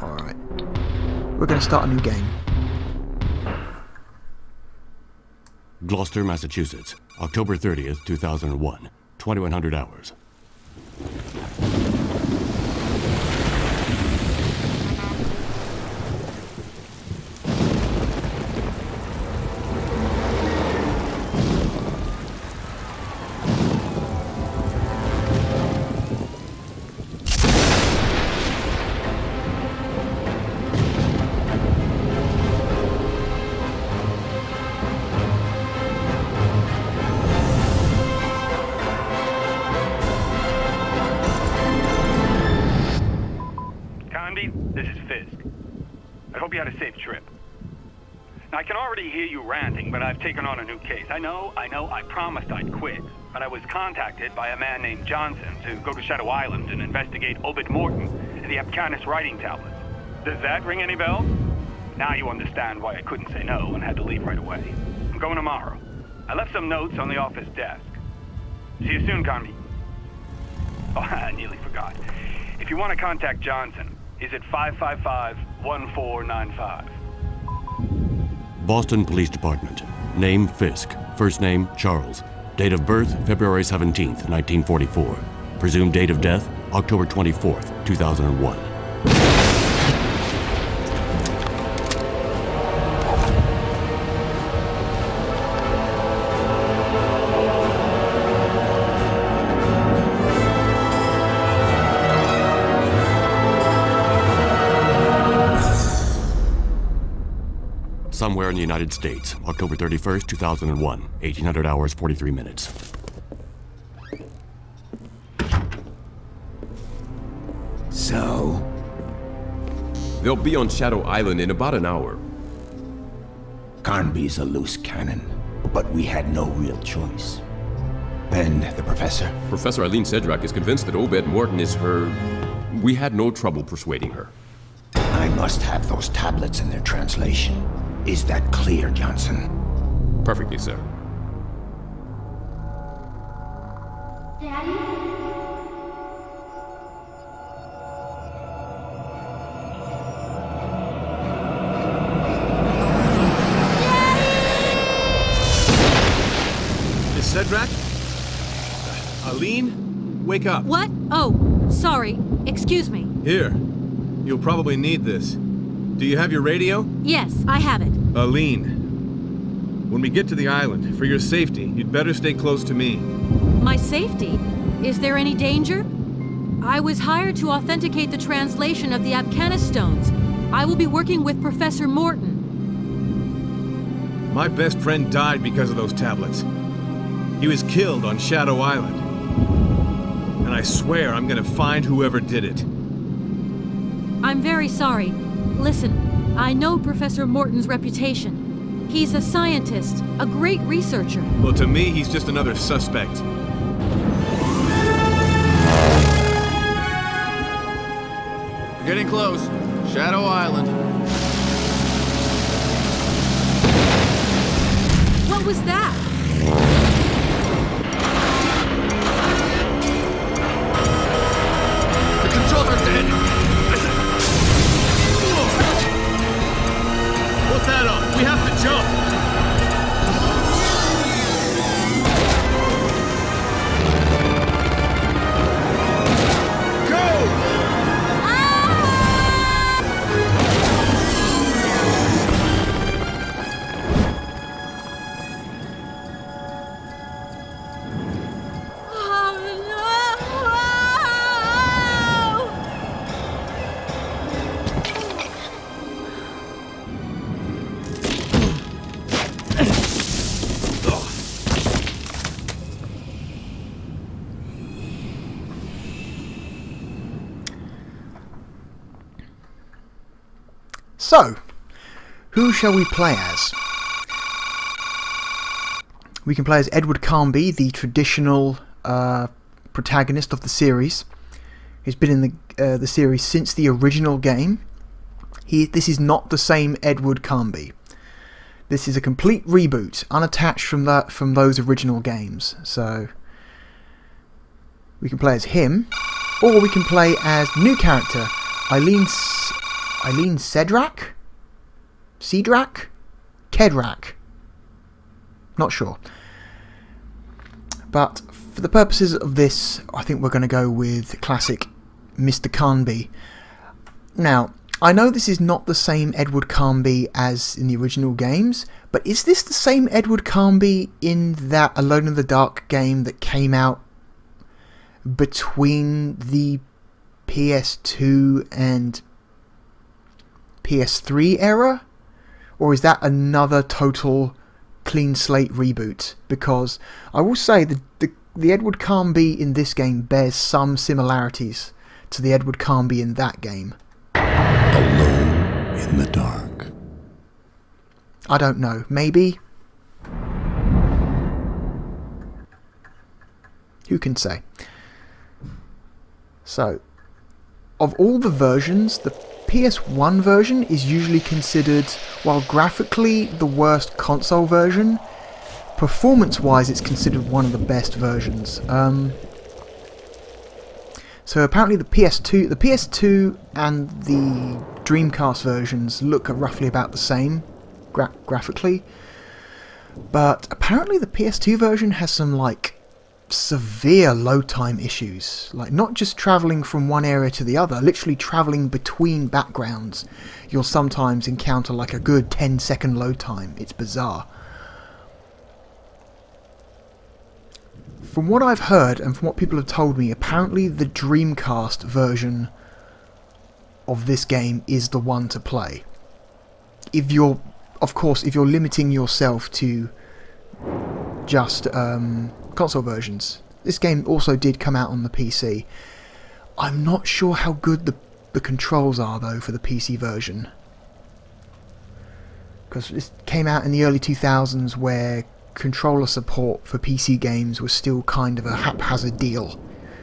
Alright. We're going to start a new game. Gloucester, Massachusetts, October 30th, 2001, 2100 hours. But I've taken on a new case. I know, I promised I'd quit. But I was contacted by a man named Johnson to go to Shadow Island and investigate Obed Morton and the Apcanis writing tablets. Does that ring any bells? Now you understand why I couldn't say no and had to leave right away. I'm going tomorrow. I left some notes on the office desk. See you soon, Carmi. Oh, I nearly forgot. If you want to contact Johnson, he's at 555-1495. Boston Police Department. Name Fisk. First name Charles. Date of birth February 17th, 1944. Presumed date of death October 24th, 2001. Somewhere in the United States, October 31st, 2001, 1800 hours, 43 minutes. So? They'll be on Shadow Island in about an hour. Carnby's a loose cannon, but we had no real choice. And the professor? Professor Eileen Sedrak is convinced that Obed Morton is her... We had no trouble persuading her. I must have those tablets and their translation. Is that clear, Johnson? Perfectly, sir. Daddy? Miss Sedrak? Eileen? Wake up. What? Oh, sorry. Excuse me. Here. You'll probably need this. Do you have your radio? Yes, I have it. Eileen, when we get to the island, for your safety, you'd better stay close to me. My safety? Is there any danger? I was hired to authenticate the translation of the Apcanis stones. I will be working with Professor Morton. My best friend died because of those tablets. He was killed on Shadow Island. And I swear I'm gonna find whoever did it. I'm very sorry. Listen, I know Professor Morton's reputation. He's a scientist, a great researcher. Well, to me, he's just another suspect. getting close. Shadow Island. What was that? The controls are dead. Put that on. We have to jump. So, who shall we play as? We can play as Edward Carnby, the traditional protagonist of the series. He's been in the series since the original game. This is not the same Edward Carnby. This is a complete reboot, unattached from those original games. So, we can play as him, or we can play as new character Eileen Cedrak? Kedrak? Not sure. But for the purposes of this, I think we're going to go with classic Mr. Carnby. Now, I know this is not the same Edward Carnby as in the original games, but is this the same Edward Carnby in that Alone in the Dark game that came out between the PS2 and PS3 era? Or is that another total clean slate reboot? Because I will say the Edward Carnby in this game bears some similarities to the Edward Carnby in that game. Alone in the dark. I don't know. Maybe? Who can say? So, of all the versions, the PS1 version is usually considered, while graphically the worst console version, performance-wise it's considered one of the best versions. So apparently the PS2 and the Dreamcast versions look roughly about the same graphically, but apparently the PS2 version has some severe load time issues, not just travelling from one area to the other, literally travelling between backgrounds. You'll sometimes encounter a good 10-second load time. It's bizarre. From what I've heard and from what people have told me, apparently the Dreamcast version of this game is the one to play. If you're limiting yourself to just console versions. This game also did come out on the PC. I'm not sure how good the controls are though for the PC version, because this came out in the early 2000s where controller support for PC games was still kind of a haphazard deal.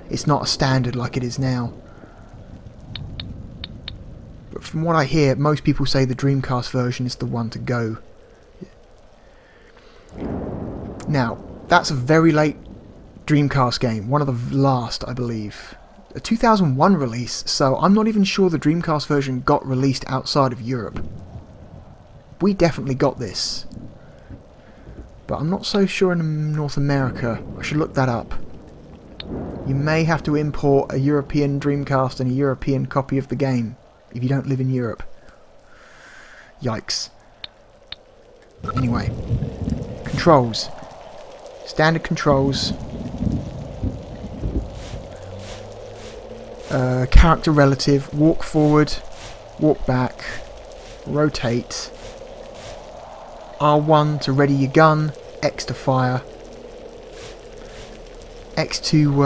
It's not a standard like it is now. But from what I hear, most people say the Dreamcast version is the one to go. Now, that's a very late Dreamcast game, one of the last, I believe. A 2001 release, so I'm not even sure the Dreamcast version got released outside of Europe. We definitely got this, but I'm not so sure in North America. I should look that up. You may have to import a European Dreamcast and a European copy of the game if you don't live in Europe. Yikes. Anyway, controls. Standard controls. Character relative. Walk forward, walk back, rotate. R1 to ready your gun, X to fire, X to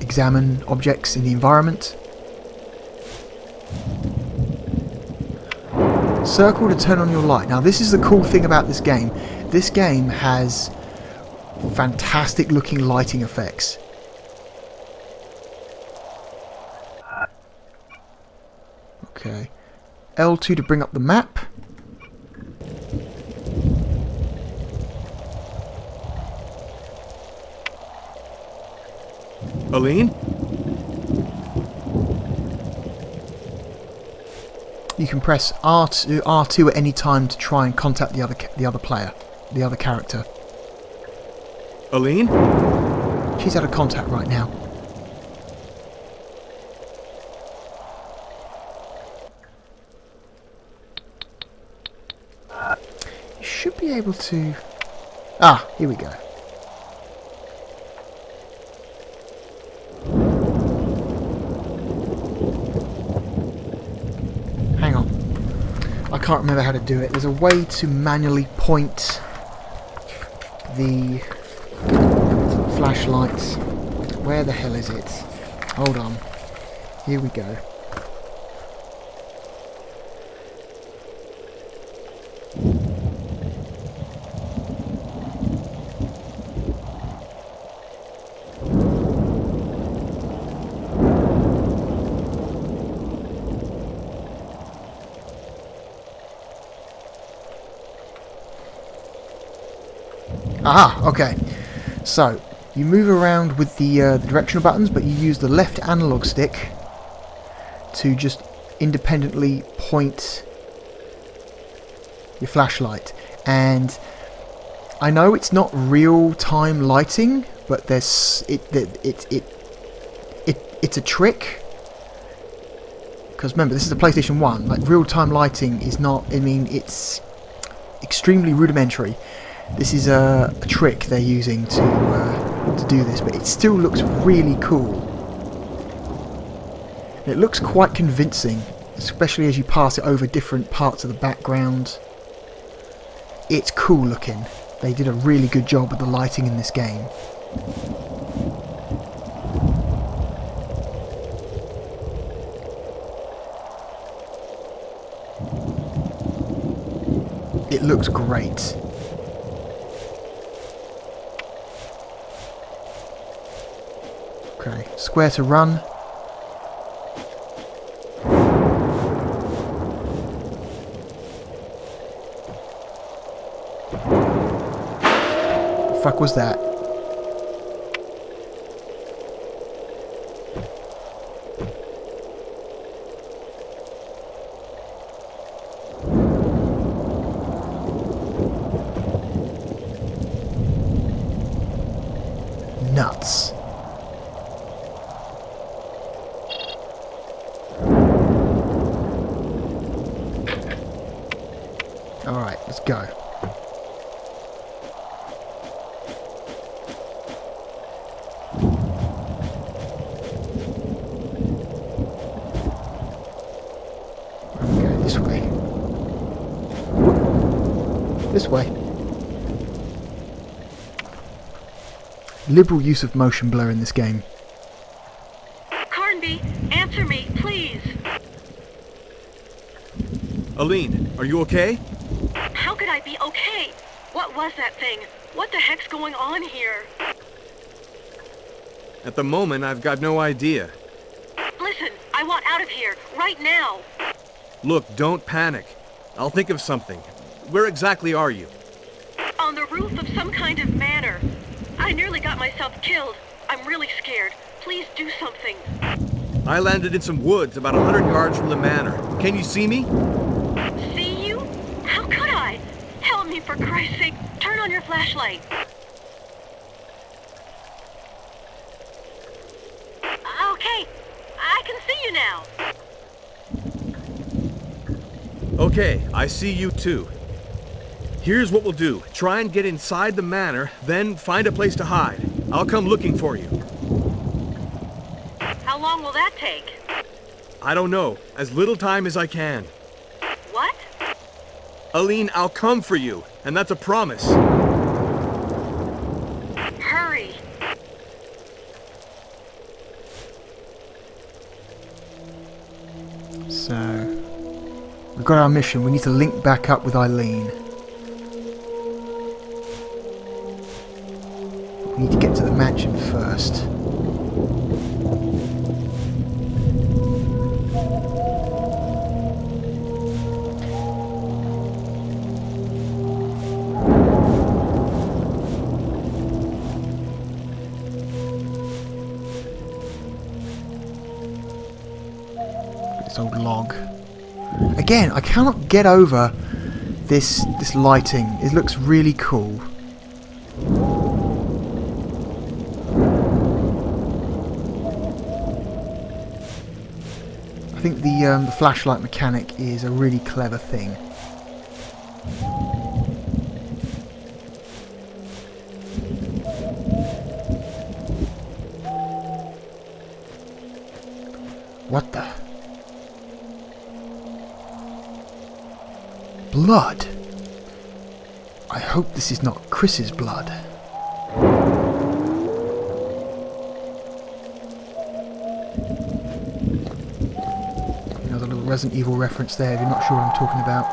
examine objects in the environment. Circle to turn on your light. Now this is the cool thing about this game. This game has fantastic looking lighting effects. Okay. L2 to bring up the map. Aline? You can press R2 at any time to try and contact the other player, the other character. Aline? She's out of contact right now. You should be able to... Ah, here we go. Hang on. I can't remember how to do it. There's a way to manually point the flashlight. Where the hell is it? Hold on. Here we go. Aha, okay. So, you move around with the directional buttons, but you use the left analog stick to just independently point your flashlight. And I know it's not real-time lighting, but it's a trick. Because remember, this is a PlayStation 1. Like, real-time lighting is not... I mean, it's extremely rudimentary. This is a trick they're using to do this, but it still looks really cool. And it looks quite convincing, especially as you pass it over different parts of the background. It's cool looking. They did a really good job with the lighting in this game. It looks great. Okay, square to run. The fuck was that? Nuts. Alright, let's go. I'm going this way. This way. Liberal use of motion blur in this game. Carnby, answer me, please. Aline, are you okay? How could I be okay? What was that thing? What the heck's going on here? At the moment, I've got no idea. Listen, I want out of here, right now. Look, don't panic. I'll think of something. Where exactly are you? On the roof of some kind of manor. I nearly got myself killed. I'm really scared. Please do something. I landed in some woods about 100 yards from the manor. Can you see me? See you? How could I? Help me, for Christ's sake. Turn on your flashlight. Okay, I can see you now. Okay, I see you too. Here's what we'll do. Try and get inside the manor, then find a place to hide. I'll come looking for you. How long will that take? I don't know. As little time as I can. What? Aline, I'll come for you, and that's a promise. Hurry. So, we've got our mission. We need to link back up with Eileen. We need to get to the mansion first. nice old log. Again, I cannot get over this lighting. It looks really cool. I think the flashlight mechanic is a really clever thing. What the? Blood? I hope this is not Chris's blood. Another little Resident Evil reference there if you're not sure what I'm talking about.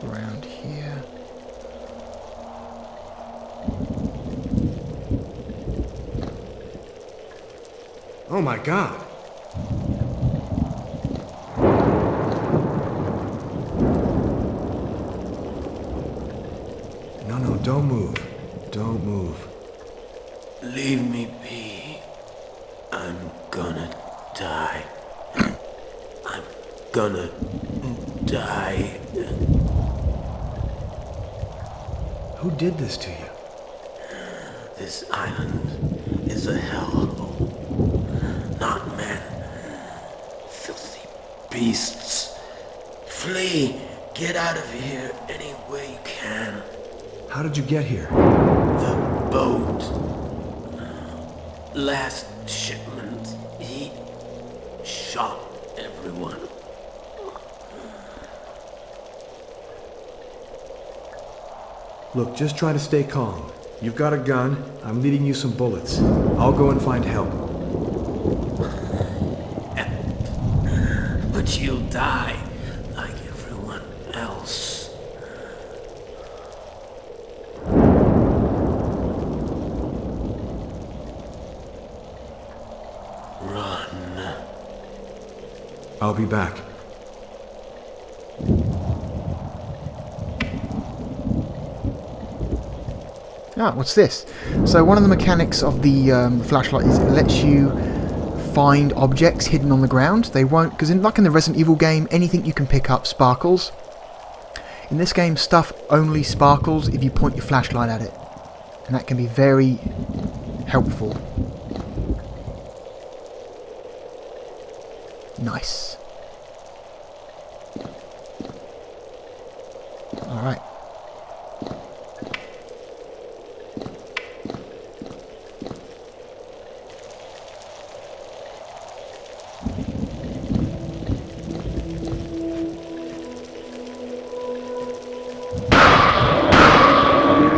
Around here. Oh my god. No, don't move. Don't move. Leave me be. I'm gonna die. I'm gonna die. Who did this to you? This island is a hellhole. Not men. Filthy beasts. Flee! Get out of here any way you can. How did you get here? The boat. Last shipment. He shot everyone. Look, just try to stay calm. You've got a gun. I'm leading you some bullets. I'll go and find help. But you'll die like everyone else. Run. I'll be back. Ah, what's this? So one of the mechanics of the flashlight is it lets you find objects hidden on the ground. They won't, because like in the Resident Evil game, anything you can pick up sparkles. In this game, stuff only sparkles if you point your flashlight at it. And that can be very helpful. Nice. Alright.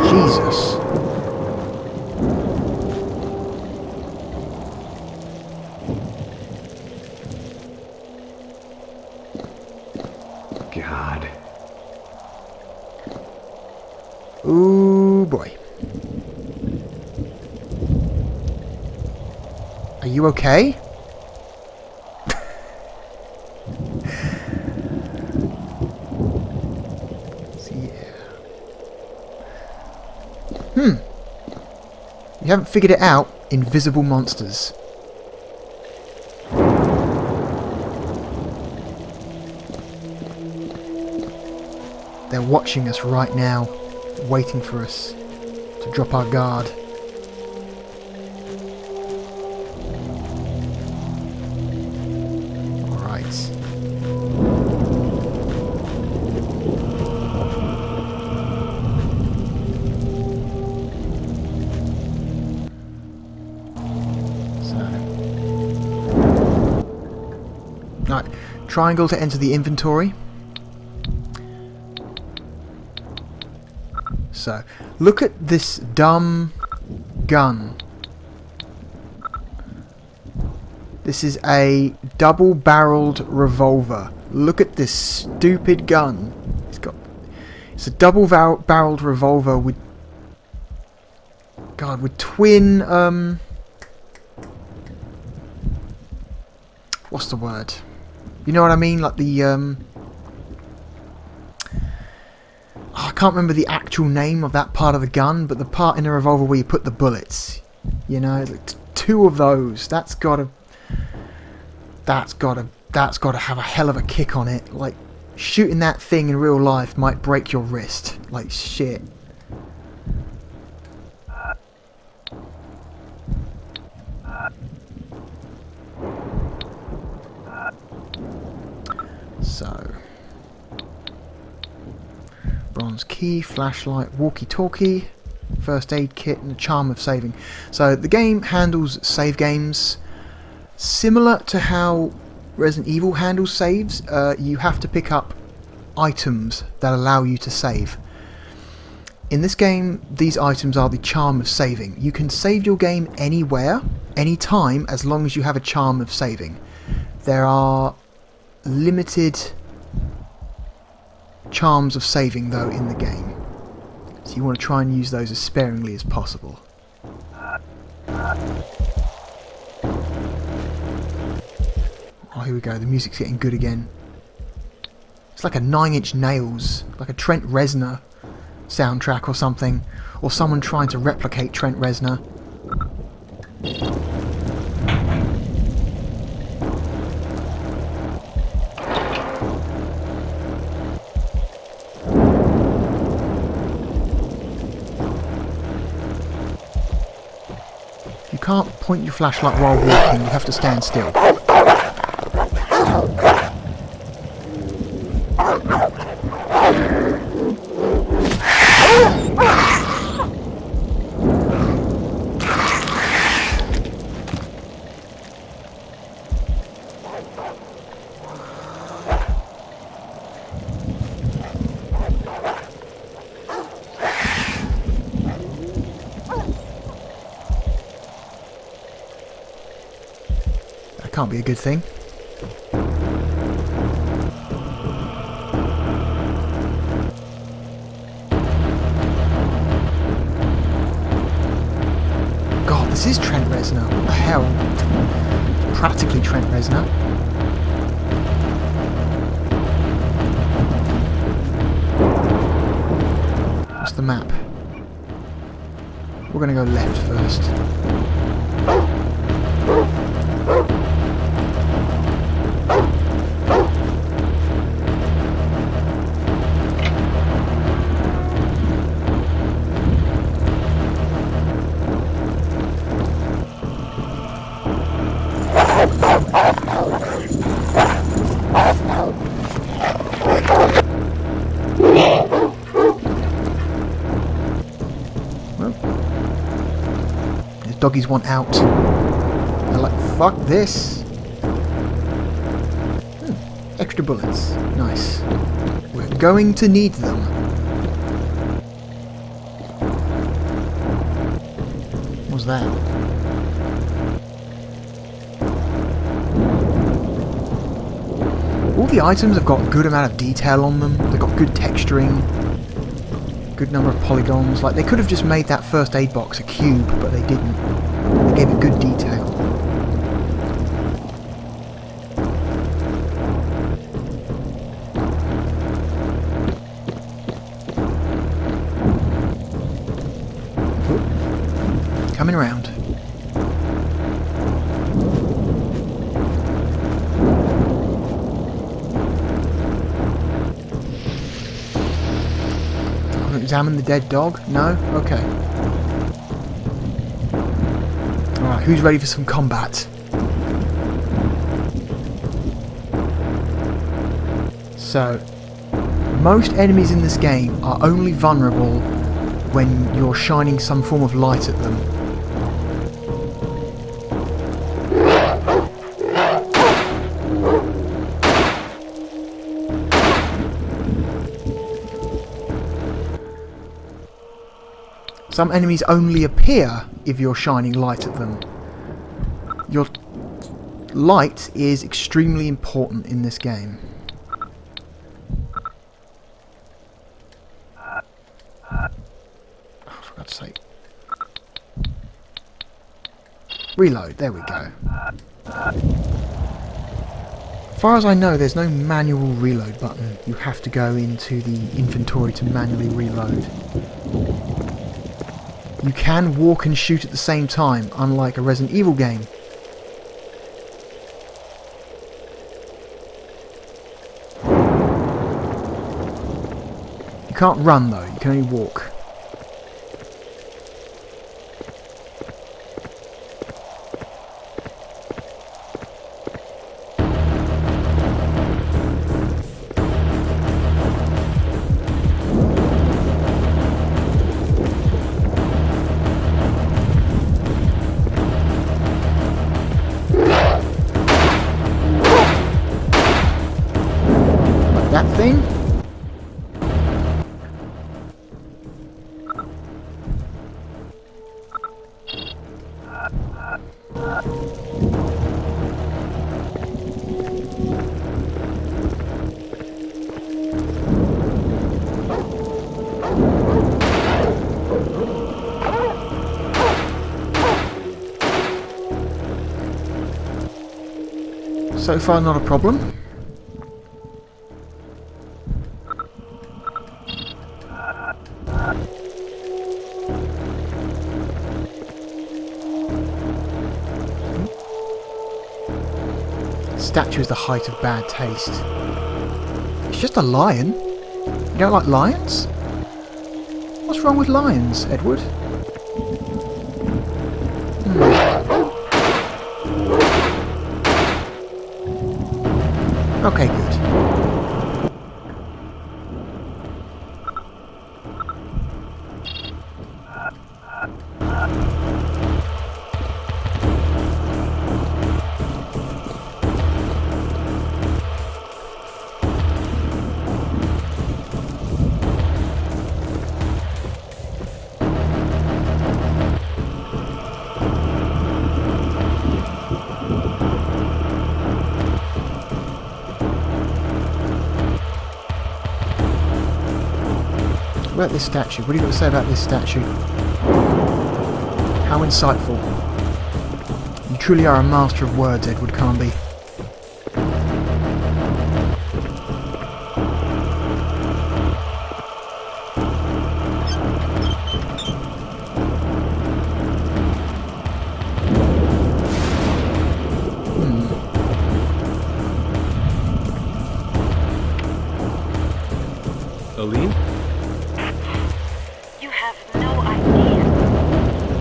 Jesus. God. Ooh boy. Are you okay? You haven't figured it out? Invisible monsters. They're watching us right now, waiting for us to drop our guard. Alright. Right, triangle to enter the inventory. So, look at this dumb gun. This is a double-barreled revolver. Look at this stupid gun. It's a double-barreled revolver with with twin what's the word? You know what I mean? Like the I can't remember the actual name of that part of the gun, but the part in the revolver where you put the bullets. You know, like two of those. That's gotta have a hell of a kick on it. Like, shooting that thing in real life might break your wrist. Like, shit. So, bronze key, flashlight, walkie-talkie, first aid kit, and a charm of saving. So the game handles save games similar to how Resident Evil handles saves. You have to pick up items that allow you to save. In this game, these items are the charm of saving. You can save your game anywhere, anytime, as long as you have a charm of saving. There are limited charms of saving, though, in the game. So you want to try and use those as sparingly as possible. Oh, here we go. The music's getting good again. It's like a 9 Inch Nails, like a Trent Reznor soundtrack or something. Or someone trying to replicate Trent Reznor. You can't point your flashlight while walking, you have to stand still. Can't be a good thing. God, this is Trent Reznor. What the hell? It's practically Trent Reznor. What's the map? We're gonna go left first. Doggies want out. They're like, fuck this. Extra bullets. Nice. We're going to need them. What's that? All the items have got a good amount of detail on them. They've got good texturing. Good number of polygons. Like, they could have just made that first aid box a cube, but they didn't. They gave it good detail. Oop. Coming around. Examine the dead dog? No? Okay. Alright, who's ready for some combat? So, most enemies in this game are only vulnerable when you're shining some form of light at them. Some enemies only appear if you're shining light at them. Your light is extremely important in this game. Oh, for God's sake. Reload, there we go. far as I know, there's no manual reload button. You have to go into the inventory to manually reload. You can walk and shoot at the same time, unlike a Resident Evil game. You can't run though, you can only walk. That thing? So far not a problem. Statue is the height of bad taste. It's just a lion. You don't like lions? What's wrong with lions, Edward? Okay, good. What about this statue? What do you got to say about this statue? How insightful. You truly are a master of words, Edward Carnby. Aline? You have no idea.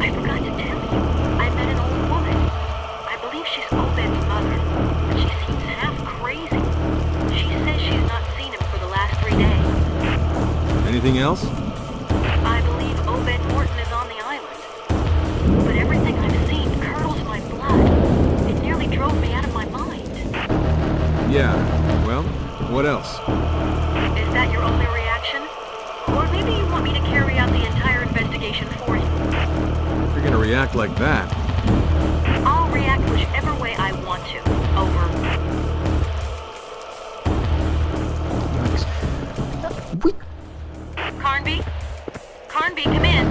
I forgot to tell you. I met an old woman. I believe she's Obed's mother, but she seems half crazy. She says she's not seen him for the last 3 days. Anything else? I believe Obed Morton is on the island. But everything I've seen curdles my blood. It nearly drove me out of my mind. Yeah, well, what else? Is that your only reaction? Or maybe you want me to carry out the entire investigation for you? If you're gonna react like that. I'll react whichever way I want to. Over. Carnby? Carnby, come in.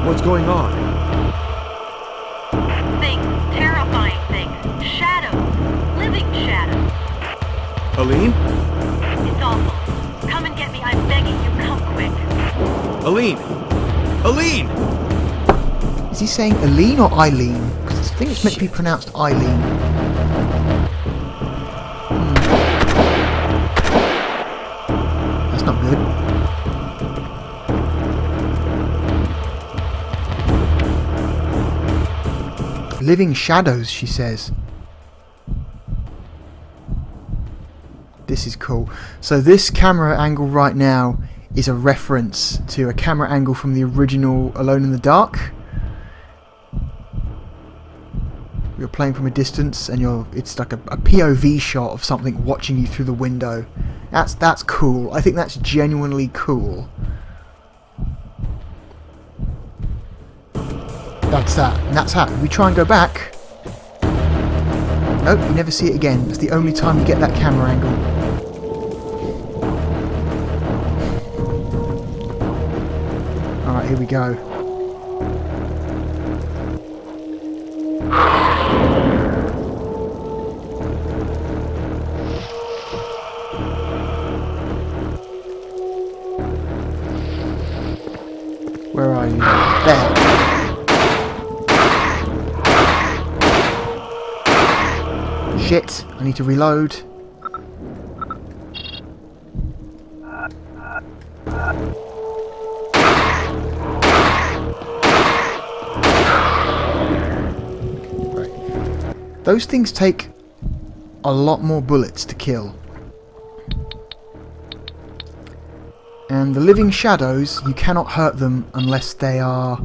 What's going on? Things. Terrifying things. Shadows. Living shadows. Aline? It's awful. Come and get me. I'm begging you. Come quick. Aline! Aline! Is he saying Aline or Eileen? Because I think it's meant to be pronounced Eileen. That's not good. Living shadows, she says. This is cool. So this camera angle right now is a reference to a camera angle from the original Alone in the Dark. You're playing from a distance and it's like a POV shot of something watching you through the window. That's cool. I think that's genuinely cool. That's that. And that's that. We try and go back. Nope, you never see it again. It's the only time you get that camera angle. Alright, here we go. Where are you? There. Shit, I need to reload. Right. Those things take a lot more bullets to kill. And the living shadows, you cannot hurt them unless they are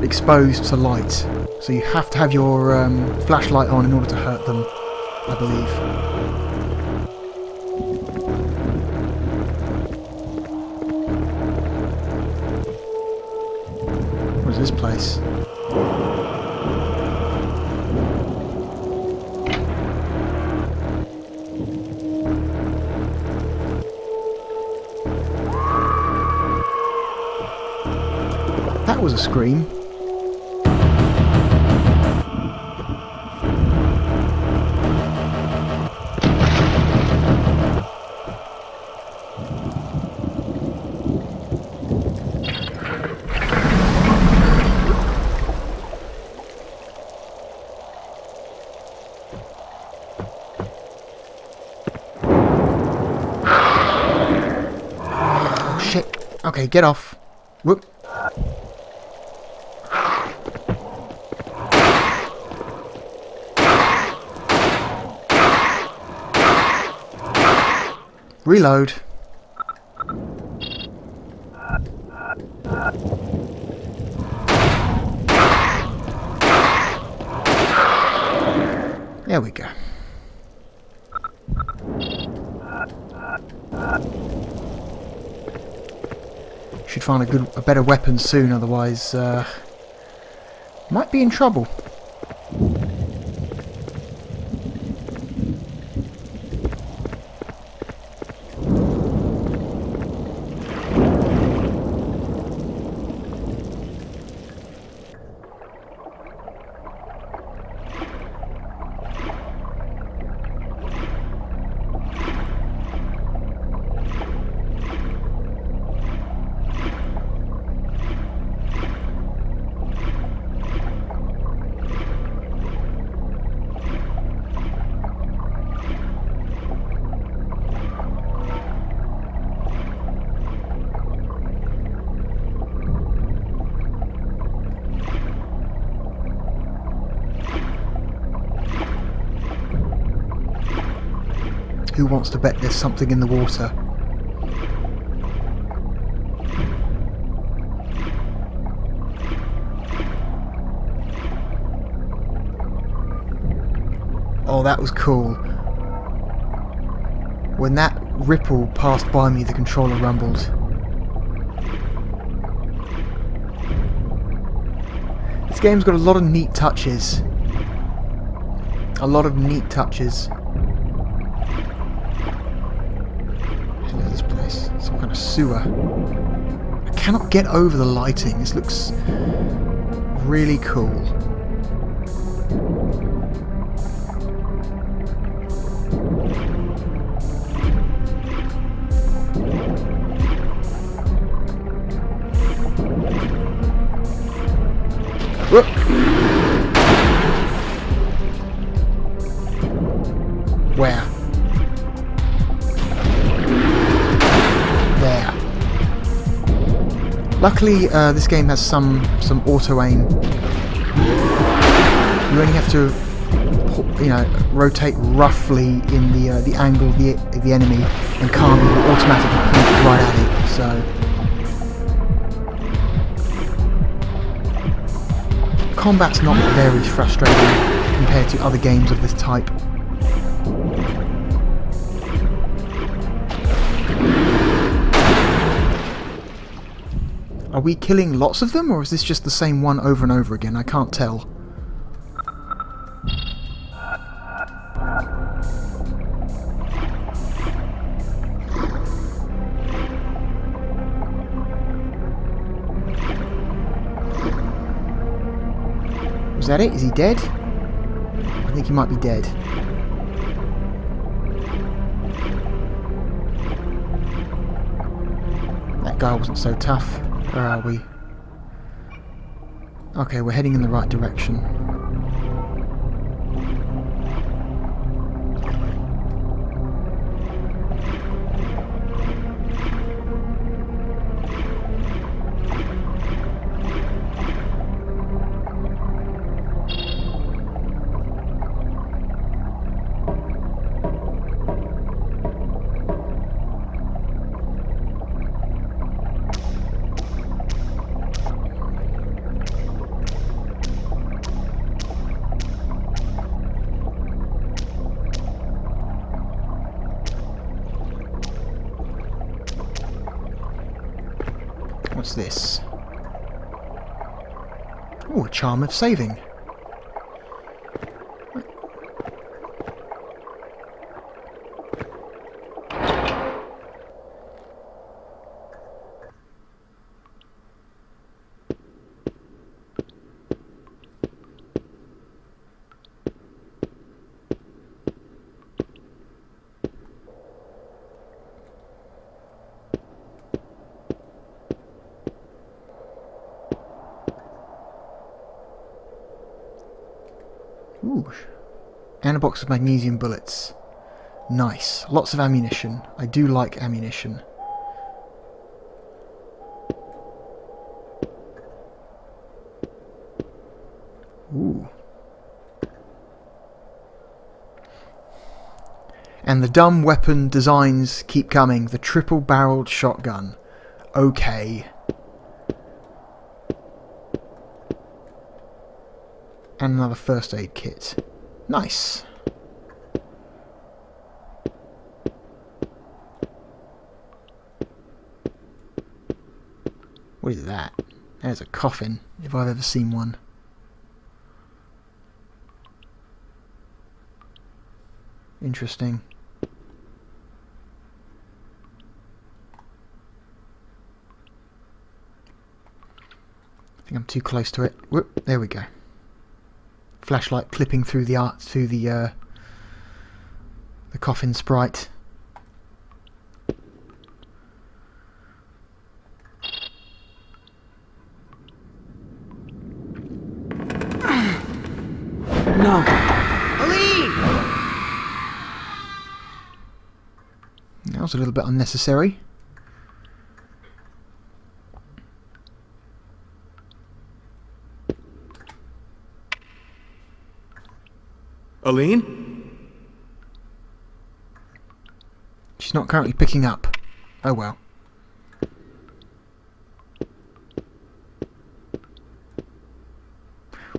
exposed to light. So you have to have your flashlight on in order to hurt them, I believe. What is this place? That was a scream. Oh shit. Okay, get off. Whoop. Reload. There we go. Should find a better weapon soon, otherwise might be in trouble. Who wants to bet there's something in the water? Oh, that was cool. When that ripple passed by me, the controller rumbled. This game's got a lot of neat touches. A lot of neat touches. Look at this place. Some kind of sewer. I cannot get over the lighting. This looks really cool. Whoop. Where? There. Luckily, this game has some auto aim. You only have to, rotate roughly in the angle of the enemy, and Kami will automatically point right at it. So. Combat's not very frustrating compared to other games of this type. Are we killing lots of them, or is this just the same one over and over again? I can't tell. Is that it? Is he dead? I think he might be dead. That guy wasn't so tough. Where are we? Okay, we're heading in the right direction. What's this? Oh, a charm of saving. Ooh, and a box of magnesium bullets. Nice. Lots of ammunition. I do like ammunition. Ooh. And the dumb weapon designs keep coming. The triple-barreled shotgun. Okay. And another first aid kit. Nice. What is that? There's a coffin, if I've ever seen one. Interesting. I think I'm too close to it. Whoop, there we go. Flashlight clipping through the art, through the coffin sprite. No. Aline! That was a little bit unnecessary. Aline? She's not currently picking up. Oh well.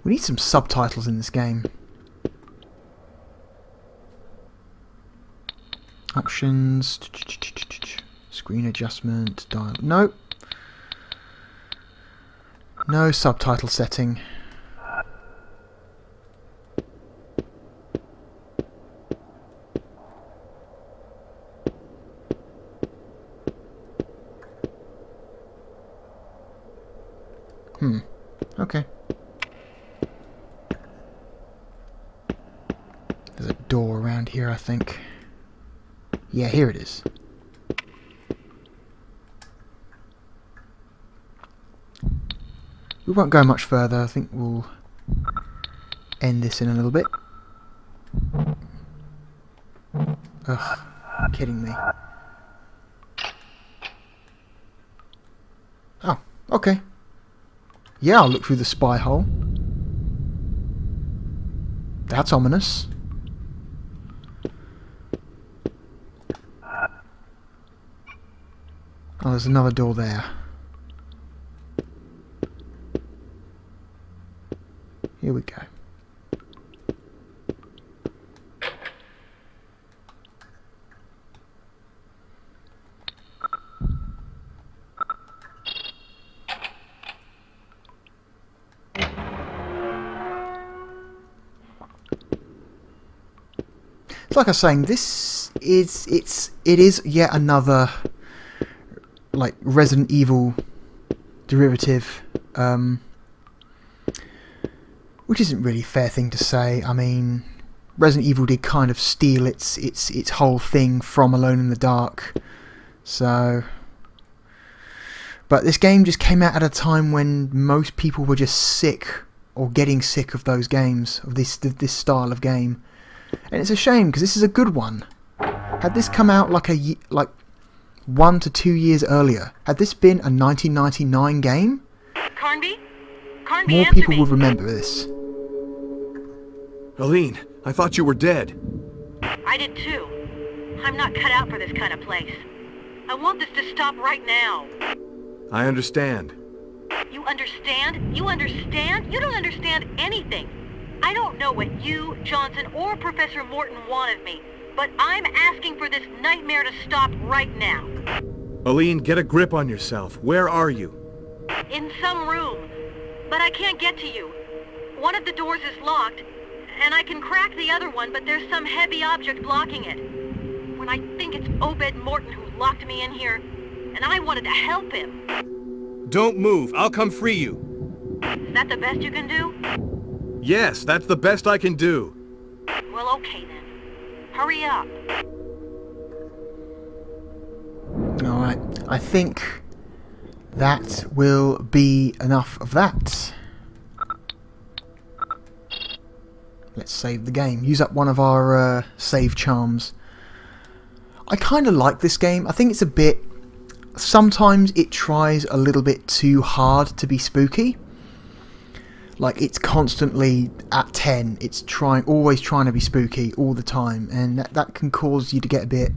We need some subtitles in this game. Options. Screen adjustment. Dial. No. No subtitle setting. Okay. There's a door around here, I think. Yeah, here it is. We won't go much further. I think we'll end this in a little bit. Ugh, kidding me. Oh, okay. Yeah, I'll look through the spy hole. That's ominous. Oh, there's another door there. Here we go. It's like I was saying, it is yet another like Resident Evil derivative, which isn't really a fair thing to say. I mean, Resident Evil did kind of steal its whole thing from Alone in the Dark, so But this game just came out at a time when most people were just sick or getting sick of those games, of this style of game. And it's a shame because this is a good one. Had this come out like 1 to 2 years earlier, had this been a 1999 game, Carnby, more people would remember this. Aline, I thought you were dead. I did too. I'm not cut out for this kind of place. I want this to stop right now. I understand. You understand? You understand? You don't understand anything. I don't know what you, Johnson, or Professor Morton want of me, but I'm asking for this nightmare to stop right now. Aline, get a grip on yourself. Where are you? In some room. But I can't get to you. One of the doors is locked, and I can crack the other one, but there's some heavy object blocking it. When I think it's Obed Morton who locked me in here, and I wanted to help him. Don't move. I'll come free you. Is that the best you can do? Yes, that's the best I can do. Well, okay then. Hurry up. Alright, I think that will be enough of that. Let's save the game. Use up one of our save charms. I kind of like this game. I think it's a bit... Sometimes it tries a little bit too hard to be spooky. Like, it's constantly at 10. It's always trying to be spooky all the time. And that can cause you to get a bit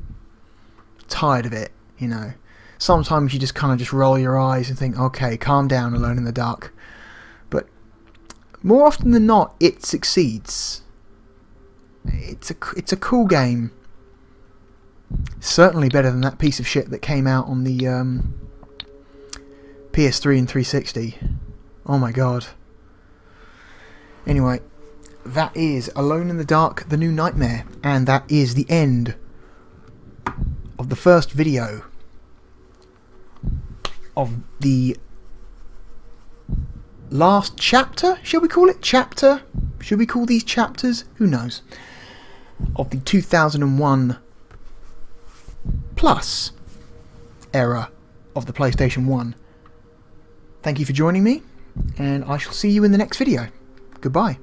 tired of it, you know. Sometimes you just kind of just roll your eyes and think, okay, calm down, Alone in the Dark. But more often than not, it succeeds. It's a cool game. Certainly better than that piece of shit that came out on the PS3 and 360. Oh my god. Anyway, that is Alone in the Dark, The New Nightmare. And that is the end of the first video of the last chapter, shall we call it? Chapter? Should we call these chapters? Who knows? Of the 2001 Plus era of the PlayStation 1. Thank you for joining me, and I shall see you in the next video. Goodbye.